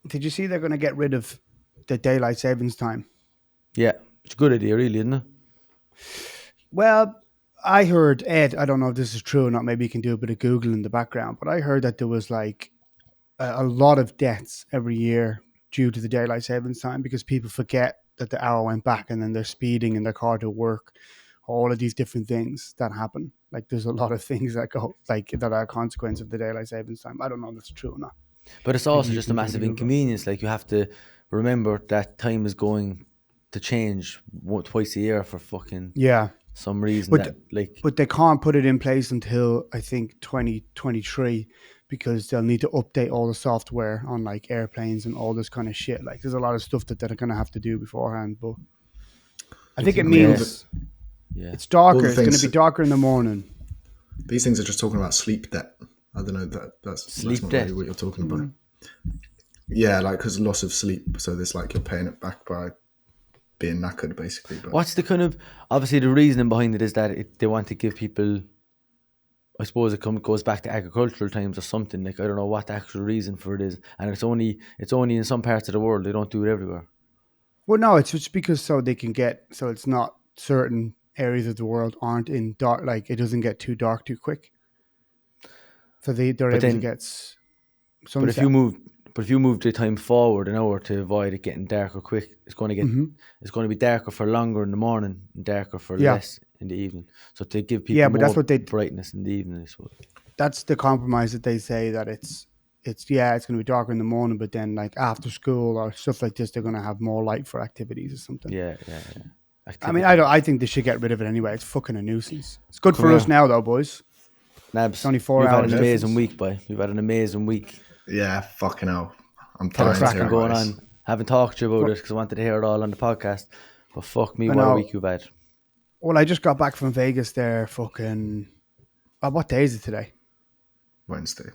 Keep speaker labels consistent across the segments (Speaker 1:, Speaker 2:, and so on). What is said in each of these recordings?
Speaker 1: Did you see they're going to get rid of the daylight savings time?
Speaker 2: Yeah, it's a good idea, really, isn't it?
Speaker 1: Well, I heard, Ed, I don't know if this is true or not. Maybe you can do a bit of Google in the background, but I heard that there was like a lot of deaths every year due to the daylight savings time because people forget that the hour went back and then they're speeding in their car to work. All of these different things that happen. Like there's a lot of things that go like that are a consequence of the daylight savings time. I don't know if that's true or not.
Speaker 2: But it's
Speaker 1: Maybe
Speaker 2: also
Speaker 1: you
Speaker 2: just a
Speaker 1: can do the
Speaker 2: massive
Speaker 1: Google.
Speaker 2: inconvenience. Like, you have to remember that time is going to change twice a year for fucking
Speaker 1: Yeah,
Speaker 2: some reason.
Speaker 1: but
Speaker 2: That, like,
Speaker 1: but they can't put it in place until I think 2023 because they'll need to update all the software on like airplanes and all this kind of shit. Like there's a lot of stuff that they're going to have to do beforehand. But I think it means
Speaker 2: yeah,
Speaker 1: it's darker.
Speaker 3: all the
Speaker 1: It's going to
Speaker 3: things-
Speaker 1: be darker in the morning.
Speaker 3: These things are just talking about sleep debt. I don't know that's
Speaker 2: Sleep
Speaker 3: not
Speaker 2: debt?
Speaker 3: really what you're talking about. Yeah, like because loss of sleep. So there's like you're paying it back by being knackered, basically. But
Speaker 2: what's the kind of, obviously the reasoning behind it is that they want to give people, I suppose it goes back to agricultural times or something. Like, I don't know what the actual reason for it is, and it's only in some parts of the world. They don't do it everywhere.
Speaker 1: Well, no, it's just because so they can get so it's not certain areas of the world aren't in dark. Like it doesn't get too dark too quick. So they're able to get sunset.
Speaker 2: But if you move the time forward an hour to avoid it getting darker quick, it's going to be darker for longer in the morning and darker for less in the evening. So to give people
Speaker 1: but
Speaker 2: more
Speaker 1: that's what
Speaker 2: brightness in the evening, I suppose.
Speaker 1: That's the compromise that they say that it's going to be darker in the morning, but then like after school or stuff like this, they're going to have more light for activities or something.
Speaker 2: Yeah.
Speaker 1: I mean, I think they should get rid of it anyway. It's fucking a nuisance. It's good for us now, though, boys.
Speaker 2: Nabs,
Speaker 1: It's only 4
Speaker 2: we've
Speaker 1: hours.
Speaker 2: had an amazing week, boy. We've had an amazing week.
Speaker 3: yeah, fucking hell, I'm
Speaker 2: What's
Speaker 3: tired.
Speaker 2: fucking going on? Haven't talked to you about it because I wanted to hear it all on the podcast. But fuck me, what a week you've had.
Speaker 1: Well, I just got back from Vegas there. Fucking, what day is it today?
Speaker 3: Wednesday.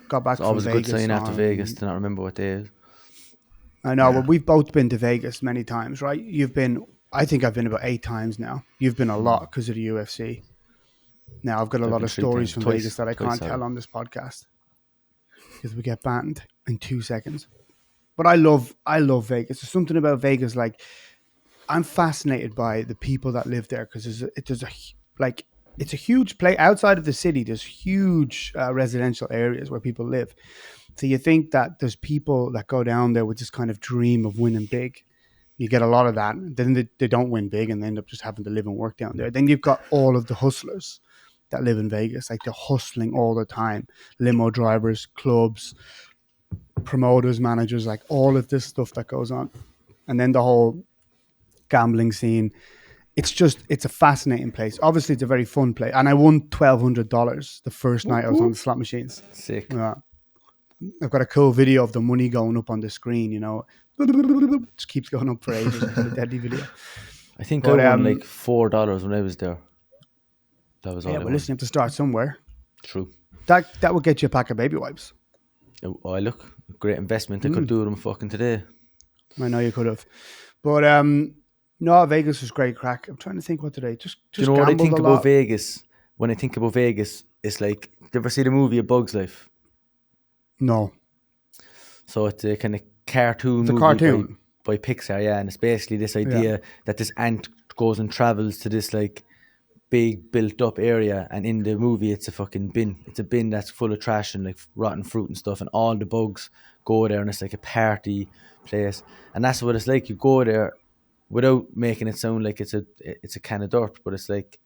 Speaker 1: Got back
Speaker 2: It's
Speaker 1: from
Speaker 2: always a
Speaker 1: Vegas.
Speaker 2: good sign after Vegas to not remember what day it is.
Speaker 1: I know, but we've both been to Vegas many times, right? I think I've been about 8 times now. You've been a lot because of the UFC. Now I've got a lot of stories from Vegas that I can't tell on this podcast because we get banned in 2 seconds. But I love Vegas. There's something about Vegas, like I'm fascinated by the people that live there because it's a huge place outside of the city. There's huge residential areas where people live. So you think that there's people that go down there with this kind of dream of winning big. You get a lot of that. Then they don't win big and they end up just having to live and work down there. Then you've got all of the hustlers that live in Vegas. Like they're hustling all the time. Limo drivers, clubs, promoters, managers, like all of this stuff that goes on. And then the whole gambling scene. It's a fascinating place. Obviously, it's a very fun place. And I won $1,200 the first night I was on the slot machines.
Speaker 2: Sick.
Speaker 1: I've got a cool video of the money going up on the screen, you know. Just keeps going up for ages. It's a deadly video.
Speaker 2: I think I won like $4 when I was there. That was all.
Speaker 1: Yeah, but listen, you have to start somewhere.
Speaker 2: True.
Speaker 1: That would get you a pack of baby wipes.
Speaker 2: Oh, look, great investment. I could do them fucking today.
Speaker 1: I know you could have. But no, Vegas was great crack. I'm trying to think what today. Just
Speaker 2: do you know what I think
Speaker 1: about
Speaker 2: Vegas? When I think about Vegas, it's like, do you ever see the movie A Bug's Life?
Speaker 1: No.
Speaker 2: So it's a kind of cartoon
Speaker 1: It's a
Speaker 2: movie
Speaker 1: cartoon.
Speaker 2: by Pixar, yeah. And it's basically this idea that this ant goes and travels to this like big built up area, and in the movie it's a fucking bin. It's a bin that's full of trash and like rotten fruit and stuff, and all the bugs go there, and it's like a party place. And that's what it's like. You go there without making it sound like it's a can of dirt, but it's like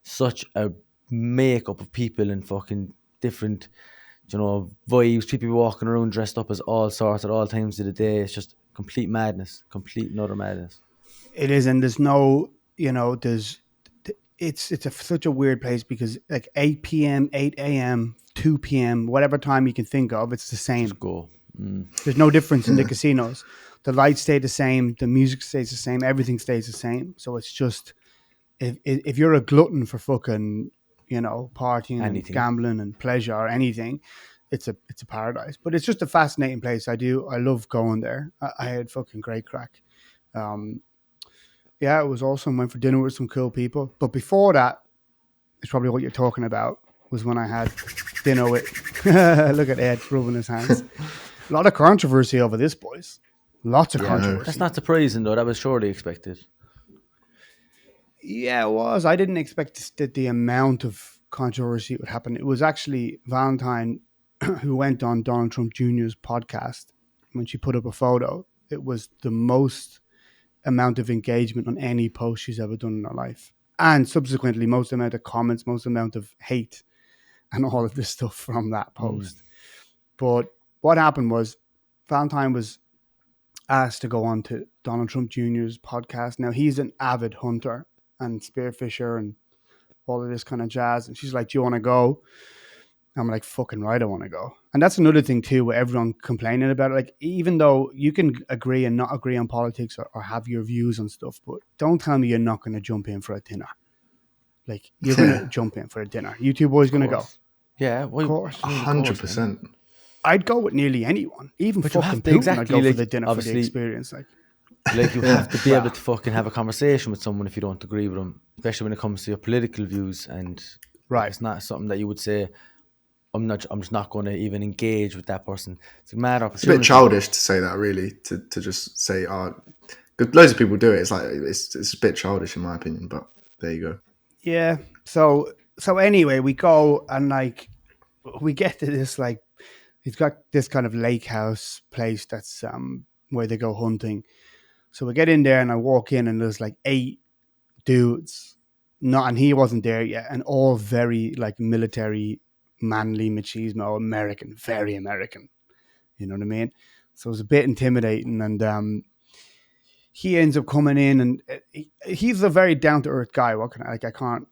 Speaker 2: such a makeup of people and fucking different, you know, vibes. People walking around dressed up as all sorts at all times of the day. It's just complete madness, complete and utter madness.
Speaker 1: It is, and there's no, you know, it's such a weird place because like 8 p.m., 8 a.m., 2 p.m., whatever time you can think of, it's the same.
Speaker 2: Just go.
Speaker 1: There's no difference in the casinos. The lights stay the same. The music stays the same. Everything stays the same. So it's just, if you're a glutton for fucking, you know, partying and gambling and pleasure or anything, it's a paradise. But it's just a fascinating place. I love going there. I had fucking great crack. Yeah, it was awesome. Went for dinner with some cool people. But before that, it's probably what you're talking about, was when I had dinner with, look at Ed rubbing his hands. A lot of controversy over this, boys. Lots of controversy.
Speaker 2: That's not surprising, though. That was surely expected.
Speaker 1: Yeah, it was. I didn't expect that the amount of controversy would happen. It was actually Valentine who went on Donald Trump Jr.'s podcast. When she put up a photo, it was the most amount of engagement on any post she's ever done in her life. And subsequently, most amount of comments, most amount of hate and all of this stuff from that post. But what happened was Valentine was asked to go on to Donald Trump Jr.'s podcast. Now, he's an avid hunter and spearfisher and all of this kind of jazz. And she's like, do you want to go? I'm like, fucking right, I want to go. And that's another thing too, with everyone complaining about it. Like, even though you can agree and not agree on politics or have your views on stuff, but don't tell me you're not going to jump in for a dinner. Like, you're going to jump in for a dinner. You two boys going to go?
Speaker 2: Yeah, well,
Speaker 1: of course.
Speaker 3: 100%.
Speaker 1: I'd go with nearly anyone. Even
Speaker 2: but
Speaker 1: fucking Putin, I'd go for the dinner for the experience.
Speaker 2: Like you have to be able to fucking have a conversation with someone if you don't agree with them, especially when it comes to your political views. And it's not something that you would say, I'm just not going to even engage with that person. It's a mad opportunity.
Speaker 3: It's a bit childish to say that, really, to just say, loads of people do it. It's like, it's a bit childish in my opinion, but there you go.
Speaker 1: Yeah. So anyway, we go and like, we get to this, like, he's got this kind of lake house place that's where they go hunting. So we get in there and I walk in and there's like 8 dudes, and he wasn't there yet, and all very like military, manly machismo, American, very American. You know what I mean? So it was a bit intimidating, and he ends up coming in, and he's a very down to earth guy. I can't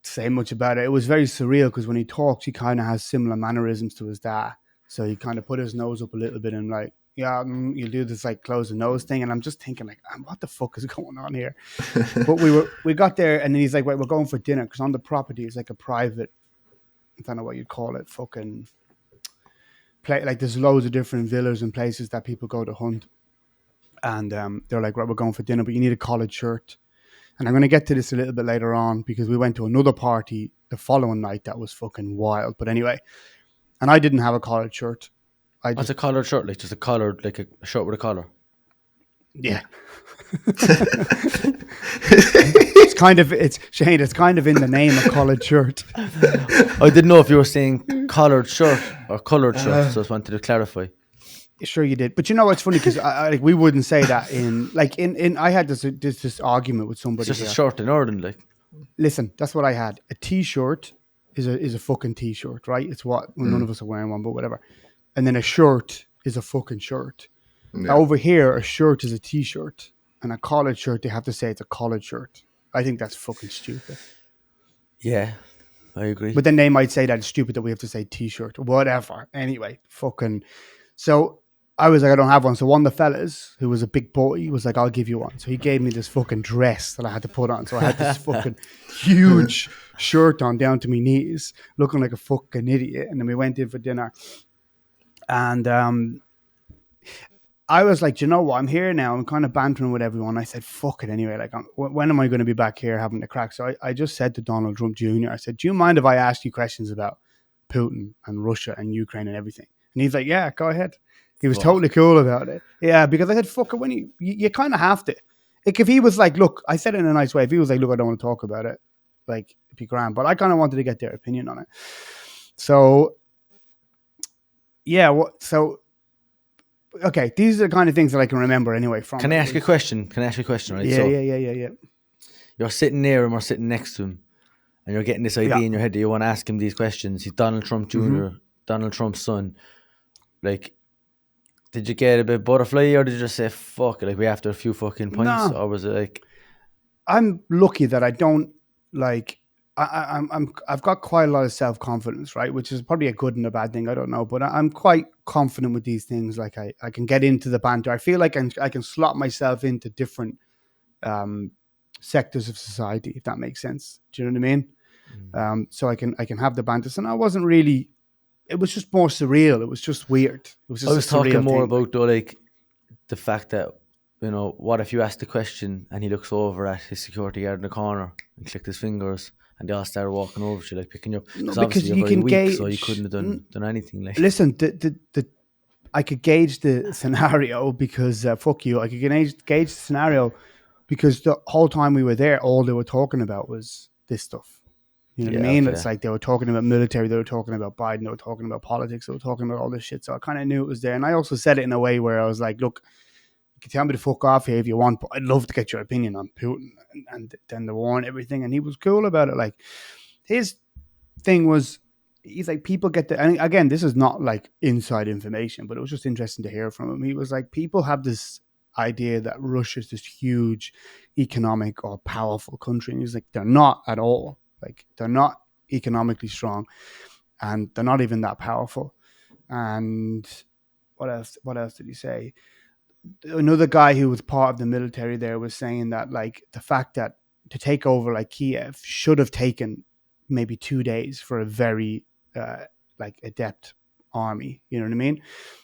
Speaker 1: say much about it. It was very surreal because when he talks, he kind of has similar mannerisms to his dad. So he kind of put his nose up a little bit and like, yeah, you'll do this like close the nose thing. And I'm just thinking like, what the fuck is going on here? But we got there and then he's like, wait, we're going for dinner. Because on the property is like a private, I don't know what you'd call it, fucking play. Like there's loads of different villas and places that people go to hunt. And they're like, right, we're going for dinner, but you need a collared shirt. And I'm going to get to this a little bit later on because we went to another party the following night that was fucking wild. But anyway, and I didn't have a collared shirt.
Speaker 2: What's a collared shirt? Like just a collared, like a shirt with a collar?
Speaker 1: Yeah. Shane, it's kind of in the name, a collared shirt.
Speaker 2: I didn't know if you were saying collared shirt or coloured shirt, so I just wanted to clarify.
Speaker 1: Sure you did. But you know what's funny? Because like, we wouldn't say that in I had this argument with somebody.
Speaker 2: It's just a shirt in Ireland, like.
Speaker 1: Listen, that's what I had. A t-shirt is a fucking t-shirt, right? It's what none of us are wearing one, but whatever. And then a shirt is a fucking shirt. Yeah. Over here, a shirt is a t-shirt, and a collared shirt, they have to say it's a collared shirt. I think that's fucking stupid.
Speaker 2: Yeah, I agree.
Speaker 1: But then they might say that it's stupid that we have to say t-shirt or whatever. Anyway, fucking. So I was like, I don't have one. So one of the fellas, who was a big boy, was like, I'll give you one. So he gave me this fucking dress that I had to put on. So I had this fucking huge shirt on down to my knees, looking like a fucking idiot. And then we went in for dinner. And I was like, you know what? I'm here now. I'm kind of bantering with everyone. I said, fuck it anyway. Like, when am I going to be back here having the crack? So I just said to Donald Trump Jr., I said, do you mind if I ask you questions about Putin and Russia and Ukraine and everything? And he's like, yeah, go ahead. He was totally cool about it. Yeah, because I said, fuck it, when you kind of have to. Like, if he was like, look, I said it in a nice way. If he was like, look, I don't want to talk about it, like, it'd be grand. But I kind of wanted to get their opinion on it. So, yeah, okay, these are the kind of things that I can remember anyway.
Speaker 2: Can I ask you a question? Right?
Speaker 1: Yeah.
Speaker 2: You're sitting near him or sitting next to him, and you're getting this idea in your head that you want to ask him these questions. He's Donald Trump Jr., Donald Trump's son. Like, did you get a bit butterfly, or did you just say, fuck it, like, we after a few fucking pints? No. Or was it like...
Speaker 1: I'm lucky that I don't, like... I've got quite a lot of self-confidence, right? Which is probably a good and a bad thing, I don't know. But I'm quite confident with these things. Like, I can get into the banter. I feel like I can slot myself into different sectors of society, if that makes sense. Do you know what I mean? So I can have the banter. And I wasn't really... It was just more surreal. It was just weird. It was just
Speaker 2: I was talking more about, though, like, the fact that, you know, what if you ask the question and he looks over at his security guard in the corner and clicked his fingers and they all started walking over to you, like, picking you up.
Speaker 1: No, because you can
Speaker 2: gauge. So you couldn't have done anything. Like,
Speaker 1: listen, I could gauge the scenario because fuck you. I could gauge the scenario because the whole time we were there, all they were talking about was this stuff. You know what I mean?
Speaker 2: Okay.
Speaker 1: It's like they were talking about military, they were talking about Biden, they were talking about politics, they were talking about all this shit. So I kind of knew it was there. And I also said it in a way where I was like, look, you can tell me to fuck off here if you want, but I'd love to get your opinion on Putin and then the war and everything. And he was cool about it. Like, his thing was, he's like, people get the, and again, this is not like inside information, but it was just interesting to hear from him. He was like, people have this idea that Russia is this huge economic or powerful country. And he's like, they're not at all. Like, they're not economically strong and they're not even that powerful. And what else did he say? Another guy who was part of the military there was saying that, like, the fact that to take over like Kiev should have taken maybe 2 days for a very like adept army. You know what I mean?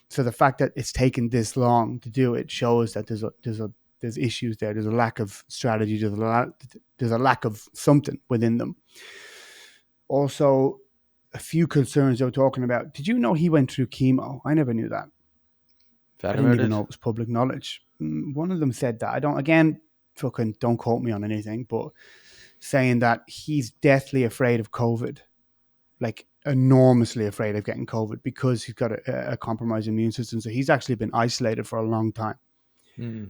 Speaker 1: So the fact that it's taken this long to do it shows that there's issues there. There's a lack of strategy. There's a lack of something within them. Also, a few concerns they were talking about. Did you know he went through chemo? I never knew that. I didn't even know it was public knowledge. One of them said that. Fucking don't quote me on anything, but saying that he's deathly afraid of COVID, like enormously afraid of getting COVID because he's got a compromised immune system. So he's actually been isolated for a long time.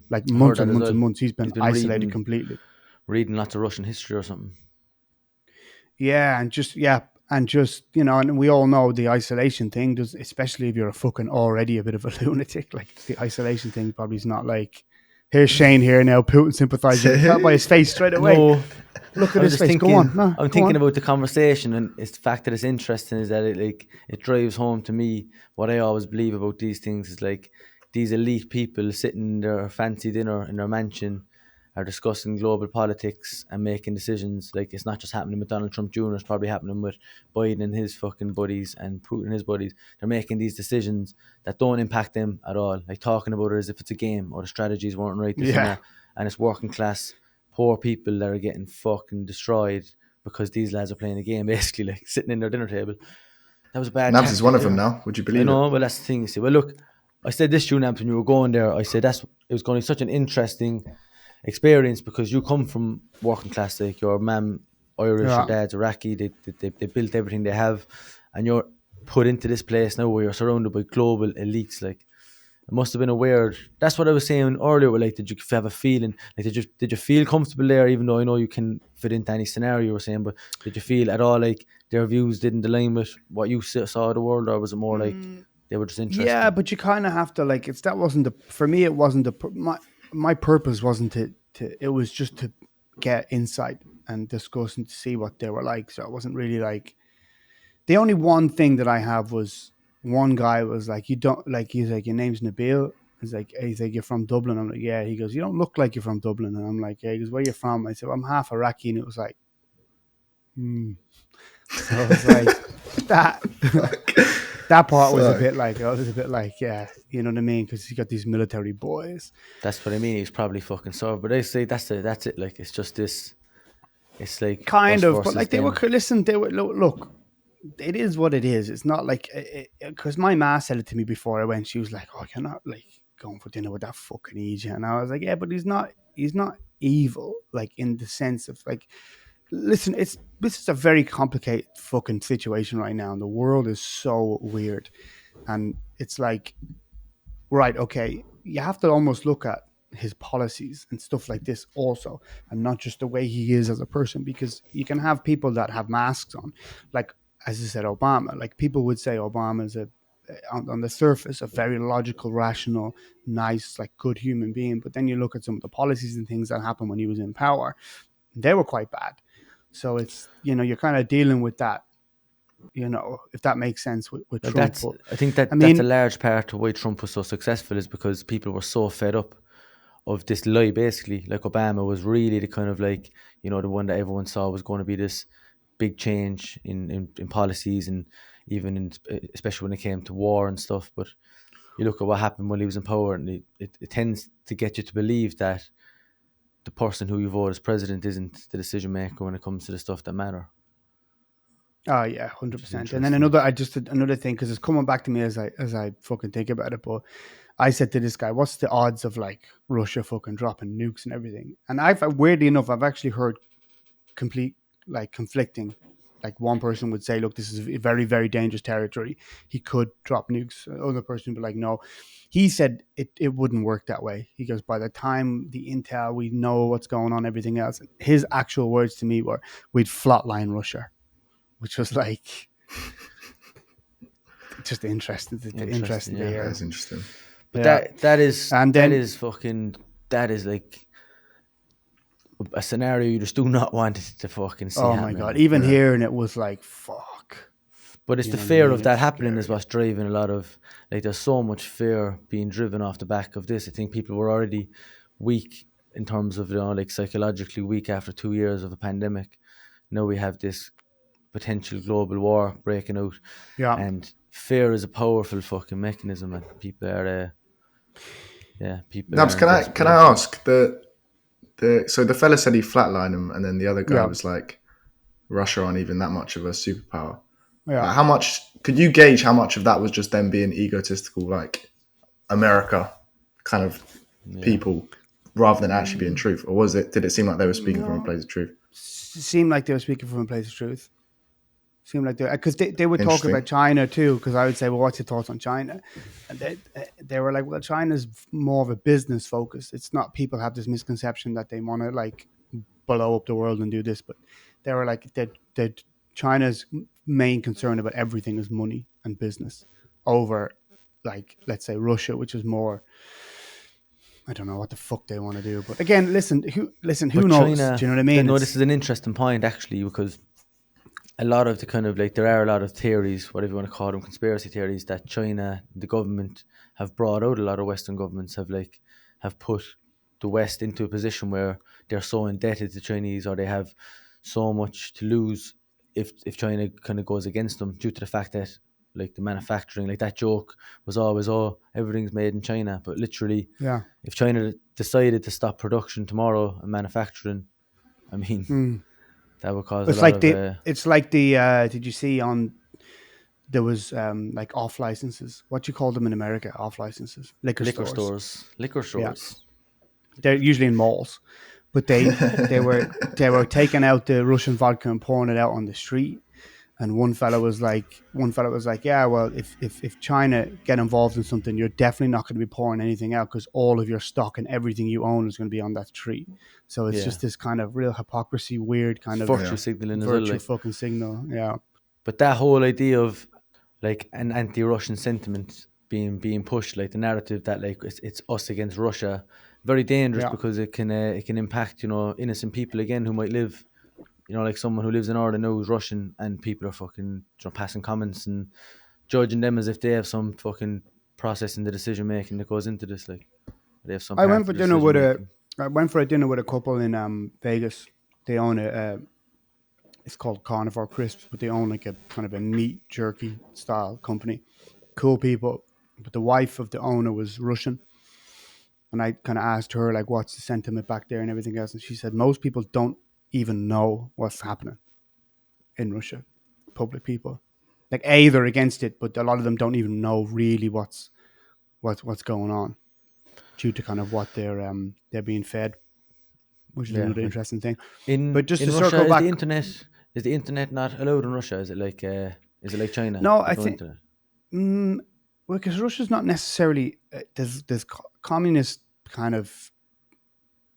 Speaker 1: Like months and months and months. He's been isolated completely.
Speaker 2: Reading lots of Russian history or something.
Speaker 1: Yeah, and just you know, and we all know the isolation thing does, especially if you're a fucking already a bit of a lunatic. Like, the isolation thing probably is not like, here's Shane here now, Putin sympathizer. You tell by his face straight away. No, look at his face. Go on. No,
Speaker 2: I'm thinking about the conversation, and it's the fact that it's interesting is that it drives home to me what I always believe about these things is like these elite people sitting in their fancy dinner in their mansion are discussing global politics and making decisions. Like, it's not just happening with Donald Trump Jr., it's probably happening with Biden and his fucking buddies and Putin and his buddies. They're making these decisions that don't impact them at all, like talking about it as if it's a game or the strategies weren't right. And it's working class poor people that are getting fucking destroyed because these lads are playing a game, basically, like sitting in their dinner table. That was a bad
Speaker 3: Nabs is one of them now, would you believe it?
Speaker 2: Well, that's the thing, you see. Well, look, I said this to you, Nabs, when you were going there. I said it was going to be such an interesting experience because you come from working class, like your mum Irish, your dad's Iraqi, they built everything they have, and you're put into this place now where you're surrounded by global elites. Like, it must have been a weird, that's what I was saying earlier, like, did you have a feeling, like, did you feel comfortable there, even though I know you can fit into any scenario you were saying, but did you feel at all like their views didn't align with what you saw of the world, or was it more like they were just interested?
Speaker 1: Yeah, but you kind of have to, like, for me it wasn't my purpose wasn't to it was just to get insight and discuss and to see what they were like. So it wasn't really like, the only one thing that I have was, one guy was like, you don't, like, he's like, your name's Nabil. He's like, you're from Dublin. I'm like, yeah. He goes, you don't look like you're from Dublin. And I'm like, yeah. He goes, where are you from? I said, well, I'm half Iraqi. And it was like, So I was like, that part was a bit like, yeah, you know what I mean? Because you got these military boys.
Speaker 2: That's what I mean. He's probably fucking sore. But I say that's it. Like, it's just this. It's like
Speaker 1: kind of, but like, they were look. It is what it is. It's not like, because my ma said it to me before I went. She was like, "Oh, you're not like going for dinner with that fucking Egypt." And I was like, "Yeah, but he's not evil, like, in the sense of, like, listen, this is a very complicated fucking situation right now, and the world is so weird, and it's like, right, okay, you have to almost look at his policies and stuff like this also, and not just the way he is as a person, because you can have people that have masks on, like, as I said, Obama. Like, people would say Obama is on the surface, a very logical, rational, nice, like, good human being. But then you look at some of the policies and things that happened when he was in power, they were quite bad. So it's, you know, you're kind of dealing with that, you know, if that makes sense with Trump.
Speaker 2: I think that's a large part of why Trump was so successful, is because people were so fed up of this lie, basically. Like, Obama was really the kind of, like, you know, the one that everyone saw was going to be this big change in policies, and even especially when it came to war and stuff. But you look at what happened when he was in power, and it tends to get you to believe that the person who you vote as president isn't the decision maker when it comes to the stuff that matter.
Speaker 1: Oh yeah, 100%. And then another thing, because it's coming back to me as I fucking think about it. But I said to this guy, "What's the odds of like Russia fucking dropping nukes and everything?" And I've weirdly enough, I've actually heard conflicting. Like one person would say, "Look, this is a very, very dangerous territory. He could drop nukes." Other person would be like, "No." He said it wouldn't work that way. He goes, "By the time the intel, we know what's going on, everything else." His actual words to me were, "We'd flatline Russia," which was like just interesting to hear.
Speaker 3: That's interesting.
Speaker 2: But that is like a scenario you just do not want it to fucking see.
Speaker 1: Oh my god! Even hearing it was like, fuck.
Speaker 2: But it's the fear of that happening is what's driving a lot of, like, there's so much fear being driven off the back of this. I think people were already weak in terms of, like psychologically weak after 2 years of a pandemic. Now we have this potential global war breaking out.
Speaker 1: Yeah.
Speaker 2: And fear is a powerful fucking mechanism, and people are, people.
Speaker 3: Nabs, can I ask so the fella said he flatlined him, and then the other guy was like, Russia aren't even that much of a superpower.
Speaker 1: Yeah.
Speaker 3: Like, how much could you gauge how much of that was just them being egotistical, like America kind of people, rather than actually being truth? Or did it seem like they were speaking from a place of truth?
Speaker 1: It seemed like they were speaking from a place of truth. Seemed like because they would talk about China too. Because I would say, well, what's your thoughts on China? And they were like, well, China's more of a business focus. It's not, people have this misconception that they want to like blow up the world and do this, but they were like that China's main concern about everything is money and business over, like, let's say Russia, which is more, I don't know what the fuck they want to do. But again, listen, who knows?
Speaker 2: China,
Speaker 1: do you know what I mean?
Speaker 2: No, this is an interesting point actually, because a lot of the kind of like, there are a lot of theories, whatever you want to call them, conspiracy theories, that China, the government, have brought out. A lot of Western governments have put the West into a position where they're so indebted to Chinese, or they have so much to lose if China kind of goes against them, due to the fact that, like, the manufacturing, like that joke was always, everything's made in China. But literally, if China decided to stop production tomorrow and manufacturing, I mean, that would cause
Speaker 1: it's like did you see there was like off licenses? What do you call them in America? Off licenses, liquor stores.
Speaker 2: Yeah.
Speaker 1: They're usually in malls, but they were taking out the Russian vodka and pouring it out on the street. And one fella was like, yeah, well, if China get involved in something, you're definitely not going to be pouring anything out, because all of your stock and everything you own is going to be on that street. So it's just this kind of real hypocrisy, weird kind of
Speaker 2: virtue signaling,
Speaker 1: fucking signal. Yeah.
Speaker 2: But that whole idea of like an anti-Russian sentiment being pushed, like the narrative that like it's us against Russia, very dangerous, because it can impact, innocent people again who might live. Like someone who lives in Ireland knows Russian, and people are fucking passing comments and judging them as if they have some fucking process in the decision making that goes into this. Like, they have some.
Speaker 1: I went for dinner with a couple in Vegas. They own it's called Carnivore Crisps, but they own like a kind of a meat jerky style company. Cool people, but the wife of the owner was Russian. And I kind of asked her, like, what's the sentiment back there and everything else, and she said most people don't even know what's happening in Russia. Public people, like, they're against it, but a lot of them don't even know really what's going on, due to kind of what they're being fed, which is another interesting thing. But just to
Speaker 2: Russia,
Speaker 1: circle back,
Speaker 2: is the internet not allowed in Russia? Is it like China?
Speaker 1: No, I think because Russia's not necessarily there's communist kind of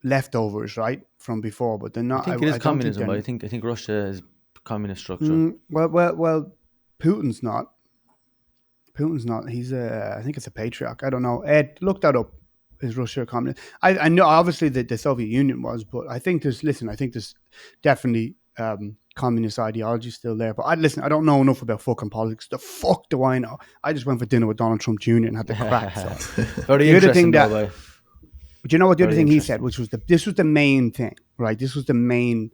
Speaker 1: leftovers, right, from before, but they're not.
Speaker 2: I think it is communism, but I think Russia is communist structure.
Speaker 1: Well, Putin's not. He's I think it's a patriarch. I don't know. Ed, look that up. Is Russia a communist? I know obviously the Soviet Union was, but I think there's definitely communist ideology still there. But I don't know enough about fucking politics. The fuck do I know? I just went for dinner with Donald Trump Jr. and had the crack. So.
Speaker 2: Very interesting.
Speaker 1: But you know what the other thing he said, which was this was the main thing, right? This was the main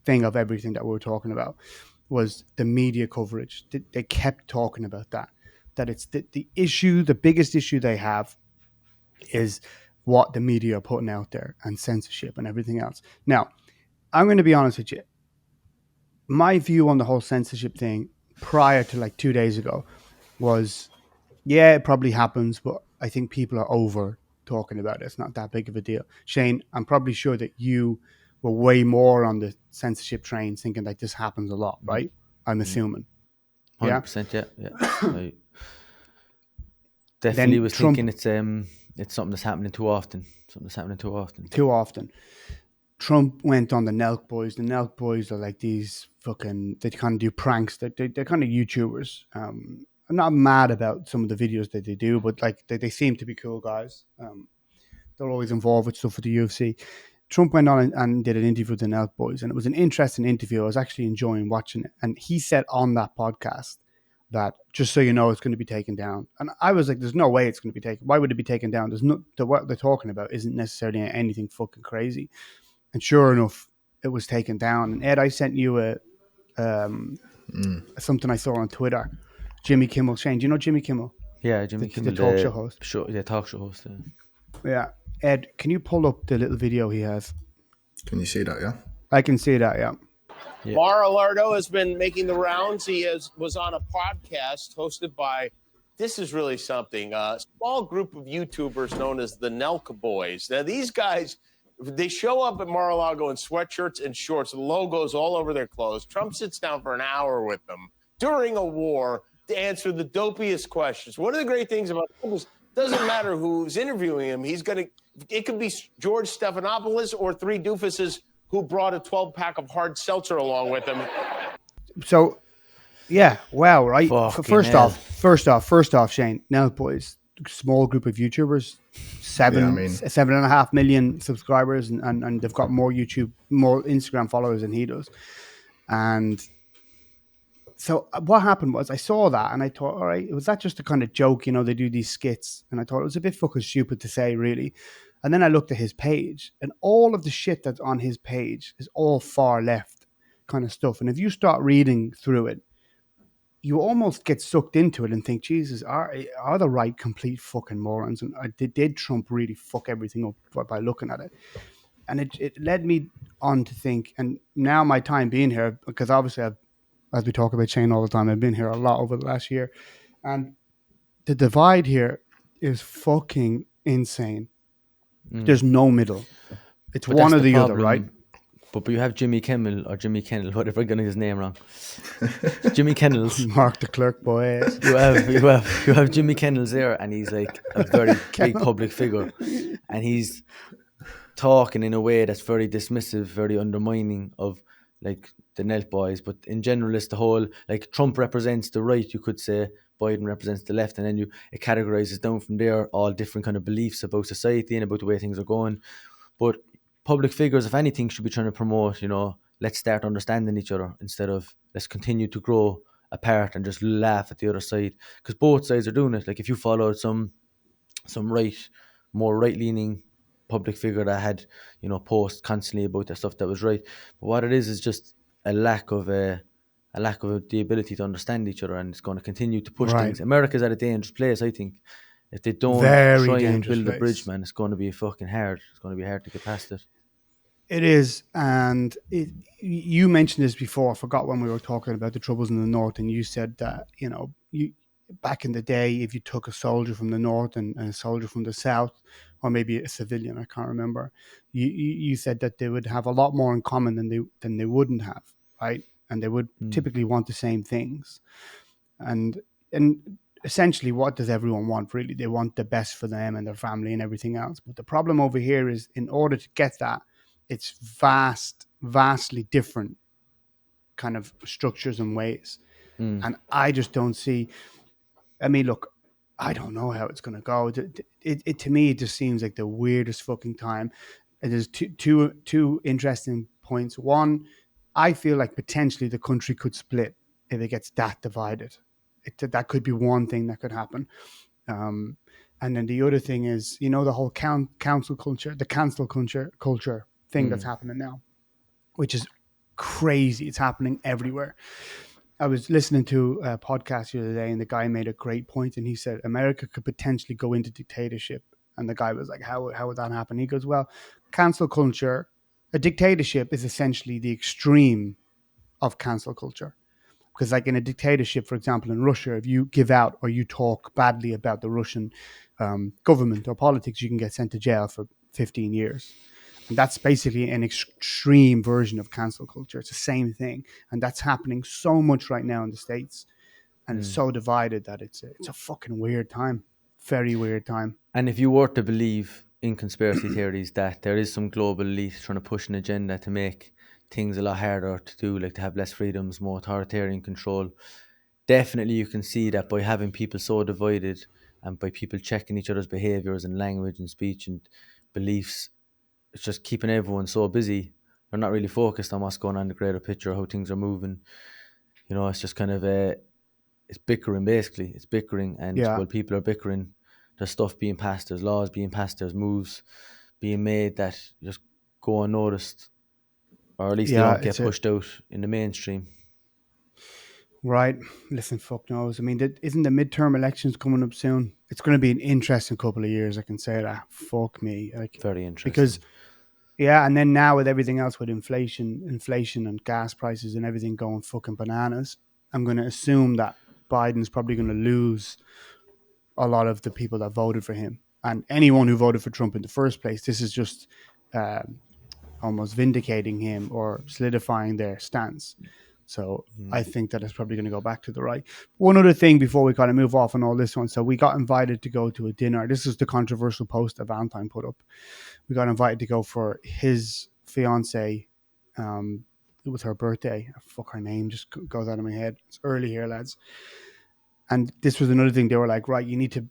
Speaker 1: thing of everything that we were talking about, was the media coverage. They kept talking about that it's the issue, the biggest issue they have is what the media are putting out there, and censorship and everything else. Now, I'm going to be honest with you. my view on the whole censorship thing prior to like 2 days ago was, yeah, it probably happens, but I think people are over talking about it. It's not that big of a deal. Shane, I'm probably sure that you were way more on the censorship train, thinking like this happens a lot, right? I'm assuming.
Speaker 2: 100%, yeah. I definitely
Speaker 1: Then
Speaker 2: was
Speaker 1: Trump,
Speaker 2: thinking it's something that's happening too often.
Speaker 1: Too often. Trump went on the Nelk boys. The Nelk boys are like these fucking, they kind of do pranks. They're kind of YouTubers. I'm not mad about some of the videos that they do, but like they seem to be cool guys. They're always involved with stuff with the UFC. Trump went on and did an interview with the Nelk boys, and it was an interesting interview. I was actually enjoying watching it. And he said on that podcast that, just so you know, it's going to be taken down. And I was like, there's no way it's going to be taken. Why would it be taken down? There's no, what they're talking about isn't necessarily anything fucking crazy. And sure enough, it was taken down. And Ed, I sent you something I saw on Twitter. Jimmy Kimmel. Shane, do you know Jimmy Kimmel?
Speaker 2: Yeah, Jimmy Kimmel,
Speaker 1: the talk show host.
Speaker 2: Talk show host.
Speaker 1: Yeah. Ed, can you pull up the little video he has?
Speaker 3: Can you see that? Yeah.
Speaker 1: I can see that. Yeah.
Speaker 4: Mar-a-Lardo has been making the rounds. He was on a podcast hosted by, this is really something, a small group of YouTubers known as the Nelk Boys. Now, these guys, they show up at Mar-a-Lago in sweatshirts and shorts, logos all over their clothes. Trump sits down for an hour with them during a war to answer the dopiest questions. One of the great things about Trump is, doesn't matter who's interviewing him. It could be George Stephanopoulos or three doofuses who brought a 12-pack of hard seltzer along with him.
Speaker 1: So, yeah, wow, right? First off, Shane, Nelk boys, small group of YouTubers, 7.5 million subscribers, and they've got more Instagram followers than he does. And so what happened was I saw that and I thought, all right, was that just a kind of joke? You know, they do these skits. And I thought it was a bit fucking stupid to say, really. And then I looked at his page, and all of the shit that's on his page is all far left kind of stuff. And if you start reading through it, you almost get sucked into it and think, Jesus, are the right complete fucking morons? And did Trump really fuck everything up by looking at it? And it led me on to think, and now my time being here, because obviously as we talk about Shane all the time, I've been here a lot over the last year, and the divide here is fucking insane. There's no middle. It's one or the other, right?
Speaker 2: But you have Jimmy Kimmel or Jimmy Kennel, whatever, I'm getting his name wrong. Jimmy Kennels.
Speaker 1: Mark the clerk, boy.
Speaker 2: You have Jimmy Kennels there, and he's like a very big public figure, and he's talking in a way that's very dismissive, very undermining of like the Nelk boys. But in general, it's the whole, like, Trump represents the right, you could say, Biden represents the left, and then it categorizes down from there all different kind of beliefs about society and about the way things are going. But public figures, if anything, should be trying to promote, let's start understanding each other instead of let's continue to grow apart and just laugh at the other side, because both sides are doing it. Like, if you followed some more right-leaning public figure that had posts constantly about the stuff that was right, but what it is just a lack of the ability to understand each other, and it's going to continue to push things. America's at a dangerous place, I think. If they don't try and build a bridge, man, it's going to be fucking hard. It's going to be hard to get past it.
Speaker 1: It is, and you mentioned this before. I forgot when we were talking about the troubles in the north, and you said that you back in the day, if you took a soldier from the north and a soldier from the south, or maybe a civilian, I can't remember, you said that they would have a lot more in common than they wouldn't have, right? And they would typically want the same things, and essentially, what does everyone want? Really, they want the best for them and their family and everything else. But the problem over here is, in order to get that, it's vastly different kind of structures and ways. And I just don't see. I mean, look, I don't know how it's going to go. It to me, it just seems like the weirdest fucking time. And there's two interesting points. One, I feel like potentially the country could split if it gets that divided. That could be one thing that could happen. And then the other thing is, the whole cancel culture thing that's happening now, which is crazy. It's happening everywhere. I was listening to a podcast the other day, and the guy made a great point, and he said America could potentially go into dictatorship. And the guy was like, how would that happen? He goes, well, cancel culture, a dictatorship is essentially the extreme of cancel culture. Because like in a dictatorship, for example, in Russia, if you give out or you talk badly about the Russian government or politics, you can get sent to jail for 15 years. And that's basically an extreme version of cancel culture. It's the same thing. And that's happening so much right now in the States. And it's so divided that it's a fucking weird time. Very weird time.
Speaker 2: And if you were to believe in conspiracy theories that there is some global elite trying to push an agenda to make things a lot harder to do, like to have less freedoms, more authoritarian control, definitely you can see that by having people so divided and by people checking each other's behaviours and language and speech and beliefs, it's just keeping everyone so busy. They're not really focused on what's going on in the greater picture, how things are moving. You know, it's just kind of it's bickering basically. It's bickering, and while people are bickering, there's stuff being passed, there's laws being passed, there's moves being made that just go unnoticed, or at least they don't get pushed out in the mainstream.
Speaker 1: Right. Listen, fuck knows. I mean, isn't the midterm elections coming up soon? It's going to be an interesting couple of years, I can say that. Fuck me. Like,
Speaker 2: very interesting.
Speaker 1: Because, and then now with everything else, with inflation and gas prices and everything going fucking bananas, I'm going to assume that Biden's probably going to lose a lot of the people that voted for him. And anyone who voted for Trump in the first place, this is just almost vindicating him or solidifying their stance. So I think that it's probably going to go back to the right. One other thing before we kind of move off on all this one. So we got invited to go to a dinner. This is the controversial post that Valentine put up. We got invited to go for his fiance. It was her birthday. Fuck, her name just goes out of my head. It's early here, lads. And this was another thing. They were like, right,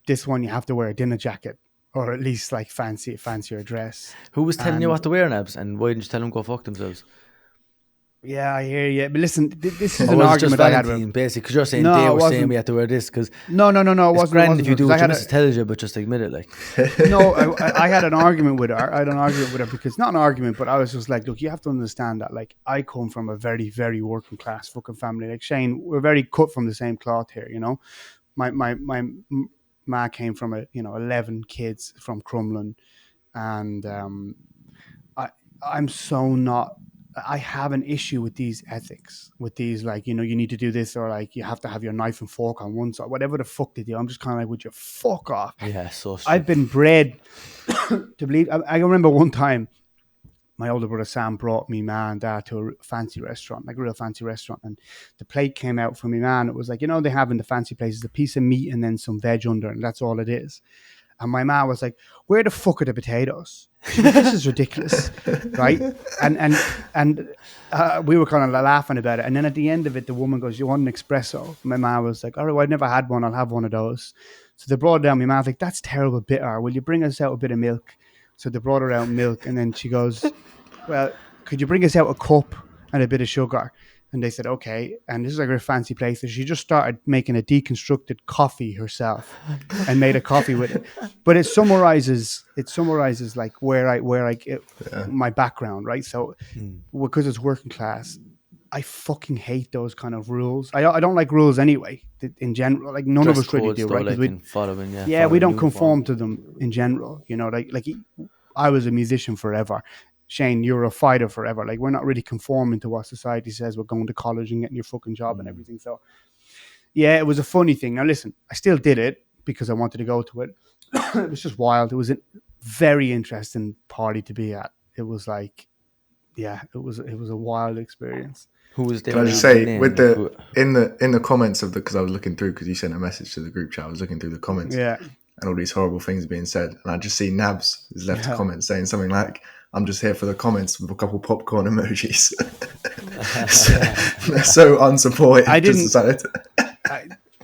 Speaker 1: this one you have to wear a dinner jacket or at least like fancier dress.
Speaker 2: Who was telling you what to wear, Nabs? And why didn't you tell them go fuck themselves?
Speaker 1: Yeah, I hear you. But listen, this is an argument I had with
Speaker 2: basically, because you're saying they were saying we had to wear this. Because
Speaker 1: no, it wasn't.
Speaker 2: It's grand if you do what your missus tells you, but just admit it. Like,
Speaker 1: no, I had an argument with her. I had an argument with her because not an argument, but I was just like, look, you have to understand that. Like, I come from a very, very working class fucking family. Like Shane, we're very cut from the same cloth here. You know, my ma came from 11 kids from Crumlin, and I'm so not. I have an issue with these ethics, with these, like, you need to do this, or like you have to have your knife and fork on one side, whatever the fuck they do. I'm just kind of like, would you fuck off?
Speaker 2: Yeah, so strict.
Speaker 1: I've been bred to believe. I remember one time my older brother Sam brought me ma and dad to a fancy restaurant, like a real fancy restaurant, and the plate came out for me ma, and it was like, they have in the fancy places a piece of meat and then some veg under, and that's all it is. And my ma was like, where the fuck are the potatoes? This is ridiculous, right? And we were kind of laughing about it. And then at the end of it, the woman goes, you want an espresso? My ma was like, all right, well, I've never had one. I'll have one of those. So they brought it down. My ma was like, that's terrible bitter. Will you bring us out a bit of milk? So they brought her out milk. And then she goes, well, could you bring us out a cup and a bit of sugar? And they said, okay. And this is like a fancy place. So she just started making a deconstructed coffee herself and made a coffee with it. But it summarizes like where I get my background, right? So because it's working class, I fucking hate those kind of rules. I don't like rules anyway, in general. Like none of us really do, right?
Speaker 2: Like
Speaker 1: we don't conform to them in general. Like I was a musician forever. Shane, you're a fighter forever. Like, we're not really conforming to what society says. We're going to college and getting your fucking job and everything. So, yeah, it was a funny thing. Now, listen, I still did it because I wanted to go to it. It was just wild. It was a very interesting party to be at. It was like, it was a wild experience.
Speaker 2: Who was there?
Speaker 3: Can I just say, with in the comments of because I was looking through, because you sent a message to the group chat, I was looking through the comments.
Speaker 1: Yeah.
Speaker 3: And all these horrible things being said. And I just see Nabs has left a comment saying something like, I'm just here for the comments with a couple popcorn emojis. so unsupportive.
Speaker 1: I didn't.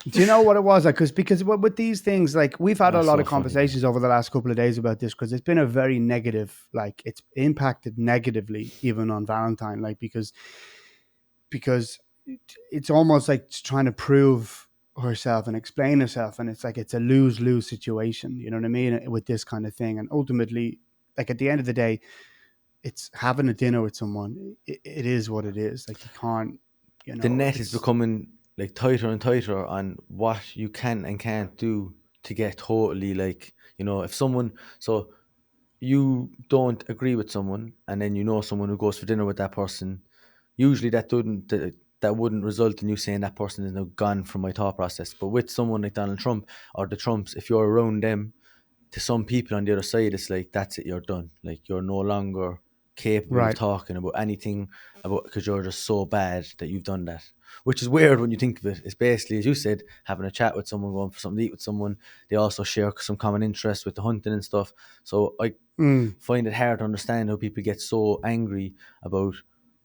Speaker 1: Do you know what it was? Because with these things, like, we've had a lot of conversations over the last couple of days about this, because it's been a very negative, like, it's impacted negatively even on Valentine, like, because it's almost like trying to prove herself and explain herself, and it's like it's a lose-lose situation, you know what I mean, with this kind of thing. And ultimately, like, at the end of the day, it's having a dinner with someone. It is what it is. Like, you can't,
Speaker 2: the net is becoming like tighter and tighter on what you can and can't do to get totally, like, if someone, so you don't agree with someone and then someone who goes for dinner with that person, usually that wouldn't result in you saying that person is now gone from my thought process. But with someone like Donald Trump or the Trumps, if you're around them, to some people on the other side, it's like, that's it, you're done. Like, you're no longer capable of
Speaker 1: Right.
Speaker 2: talking about anything about, because you're just so bad that you've done that. Which is weird when you think of it. It's basically, as you said, having a chat with someone, going for something to eat with someone. They also share some common interests with the hunting and stuff. So I find it hard to understand how people get so angry about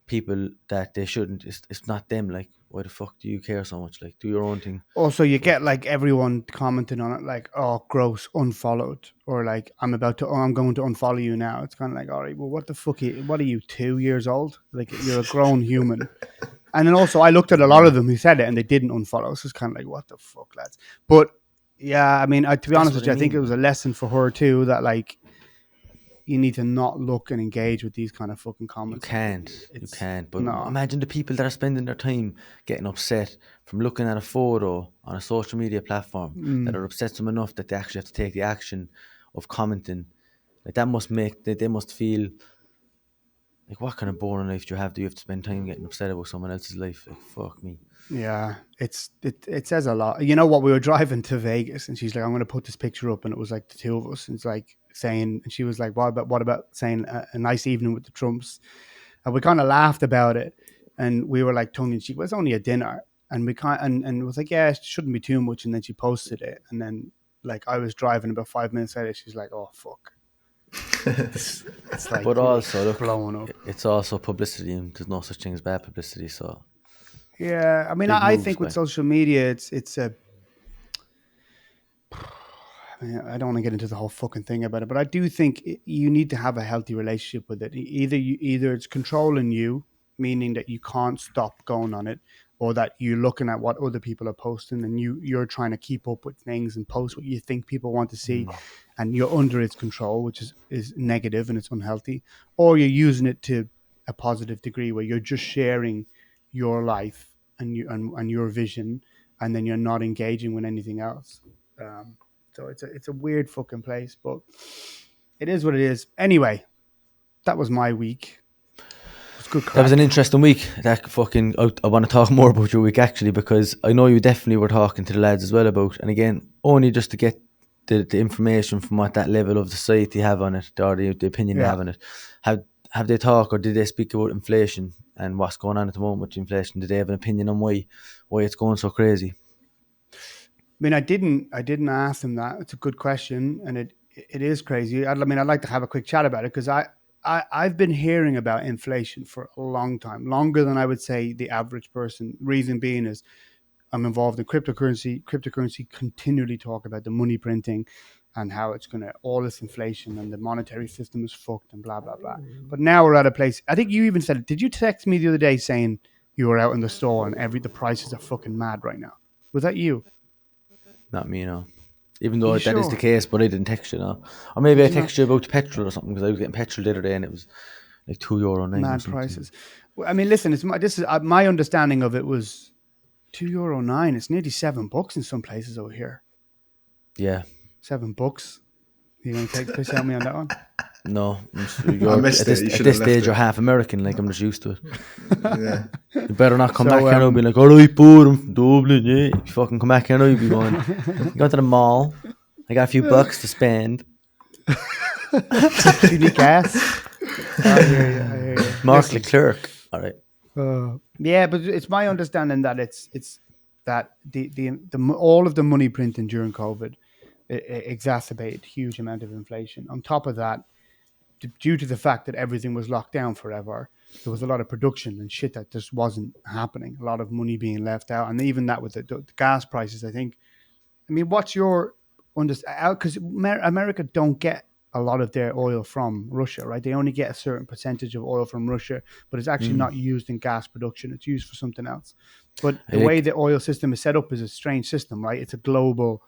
Speaker 2: people that they shouldn't. It's not them. Like, why the fuck do you care so much? Like, do your own thing.
Speaker 1: Also, you get like everyone commenting on it, like, "Oh, gross, unfollowed," or like, I'm going to unfollow you now." It's kind of like, all right, well, what the fuck? What are you, 2 years old? Like, you're a grown human. And then also, I looked at a lot of them who said it and they didn't unfollow. So it's kind of like, what the fuck, lads? But yeah, I mean, to be honest with you, I think it was a lesson for her too, that like, you need to not look and engage with these kind of fucking comments.
Speaker 2: You can't. But imagine the people that are spending their time getting upset from looking at a photo on a social media platform, that are upset them enough that they actually have to take the action of commenting. Like, that must make they must feel like, what kind of boring life do you have? Do you have to spend time getting upset about someone else's life? Like, fuck me.
Speaker 1: Yeah, it says a lot. You know what? We were driving to Vegas, and she's like, "I'm going to put this picture up," and it was like the two of us. And it's like saying, and she was like, "What about saying a nice evening with the Trumps?" And we kind of laughed about it, and we were like tongue in cheek. Well, it's only a dinner, and we and it was like, "Yeah, it shouldn't be too much." And then she posted it, and then like I was driving about 5 minutes later, she's like, "Oh fuck." It's like,
Speaker 2: but also, look,
Speaker 1: blowing up.
Speaker 2: It's also publicity, and there's no such thing as bad publicity. So
Speaker 1: yeah, I mean, I think with social media, it's a. I mean, I don't want to get into the whole fucking thing about it, but I do think you need to have a healthy relationship with it. Either it's controlling you, meaning that you can't stop going on it, or that you're looking at what other people are posting and you're trying to keep up with things and post what you think people want to see, and you're under its control, which is negative and it's unhealthy, or you're using it to a positive degree where you're just sharing your life and your vision, and then you're not engaging with anything else. So it's a weird fucking place, but it is what it is. Anyway, that was my week. It was good crack.
Speaker 2: That was an interesting week. I want to talk more about your week, actually, because I know you definitely were talking to the lads as well about, and again, only just to get the information from what that level of society have on it, or the opinion they have on it. Have they talked, or did they speak about inflation and what's going on at the moment with inflation? Did they have an opinion on why it's going so crazy?
Speaker 1: I mean, I didn't ask them that. It's a good question, and it is crazy. I'd like to have a quick chat about it, because I've been hearing about inflation for a long time, longer than I would say the average person. Reason being is I'm involved in cryptocurrency. Cryptocurrency continually talk about the money printing and how it's going to, all this inflation and the monetary system is fucked and blah, blah, blah. But now we're at a place, I think you even said it. Did you text me the other day saying you were out in the store and the prices are fucking mad right now? Was that you?
Speaker 2: Not me, no. Even though that is the case, but I didn't text you, no. Or maybe I texted you about petrol or something, because I was getting petrol the other day and it was like €2.09.
Speaker 1: Mad prices. Well, I mean, listen, my understanding of it was €2.09. It's nearly $7 in some places over here.
Speaker 2: Yeah.
Speaker 1: $7. You going to take the piss out of me on that one?
Speaker 2: No.
Speaker 3: I missed
Speaker 2: at this stage, you're half American, like, I'm just used to it.
Speaker 3: Yeah.
Speaker 2: You better not come back here and be like, all right, boy, I'm from Dublin, yeah. You fucking come back here now, you'll be going, you go to the mall, I got a few bucks to spend.
Speaker 1: You need gas? I hear you.
Speaker 2: Mark Leclerc. All right.
Speaker 1: Yeah, but it's my understanding that it's that the all of the money printing during COVID exacerbated huge amount of inflation. On top of that, due to the fact that everything was locked down forever, there was a lot of production and shit that just wasn't happening. A lot of money being left out, and even that with the gas prices. I mean, what's your understanding? Because America don't get a lot of their oil from Russia, right? They only get a certain percentage of oil from Russia, but it's actually not used in gas production. It's used for something else. But the way the oil system is set up is a strange system, right? It's a global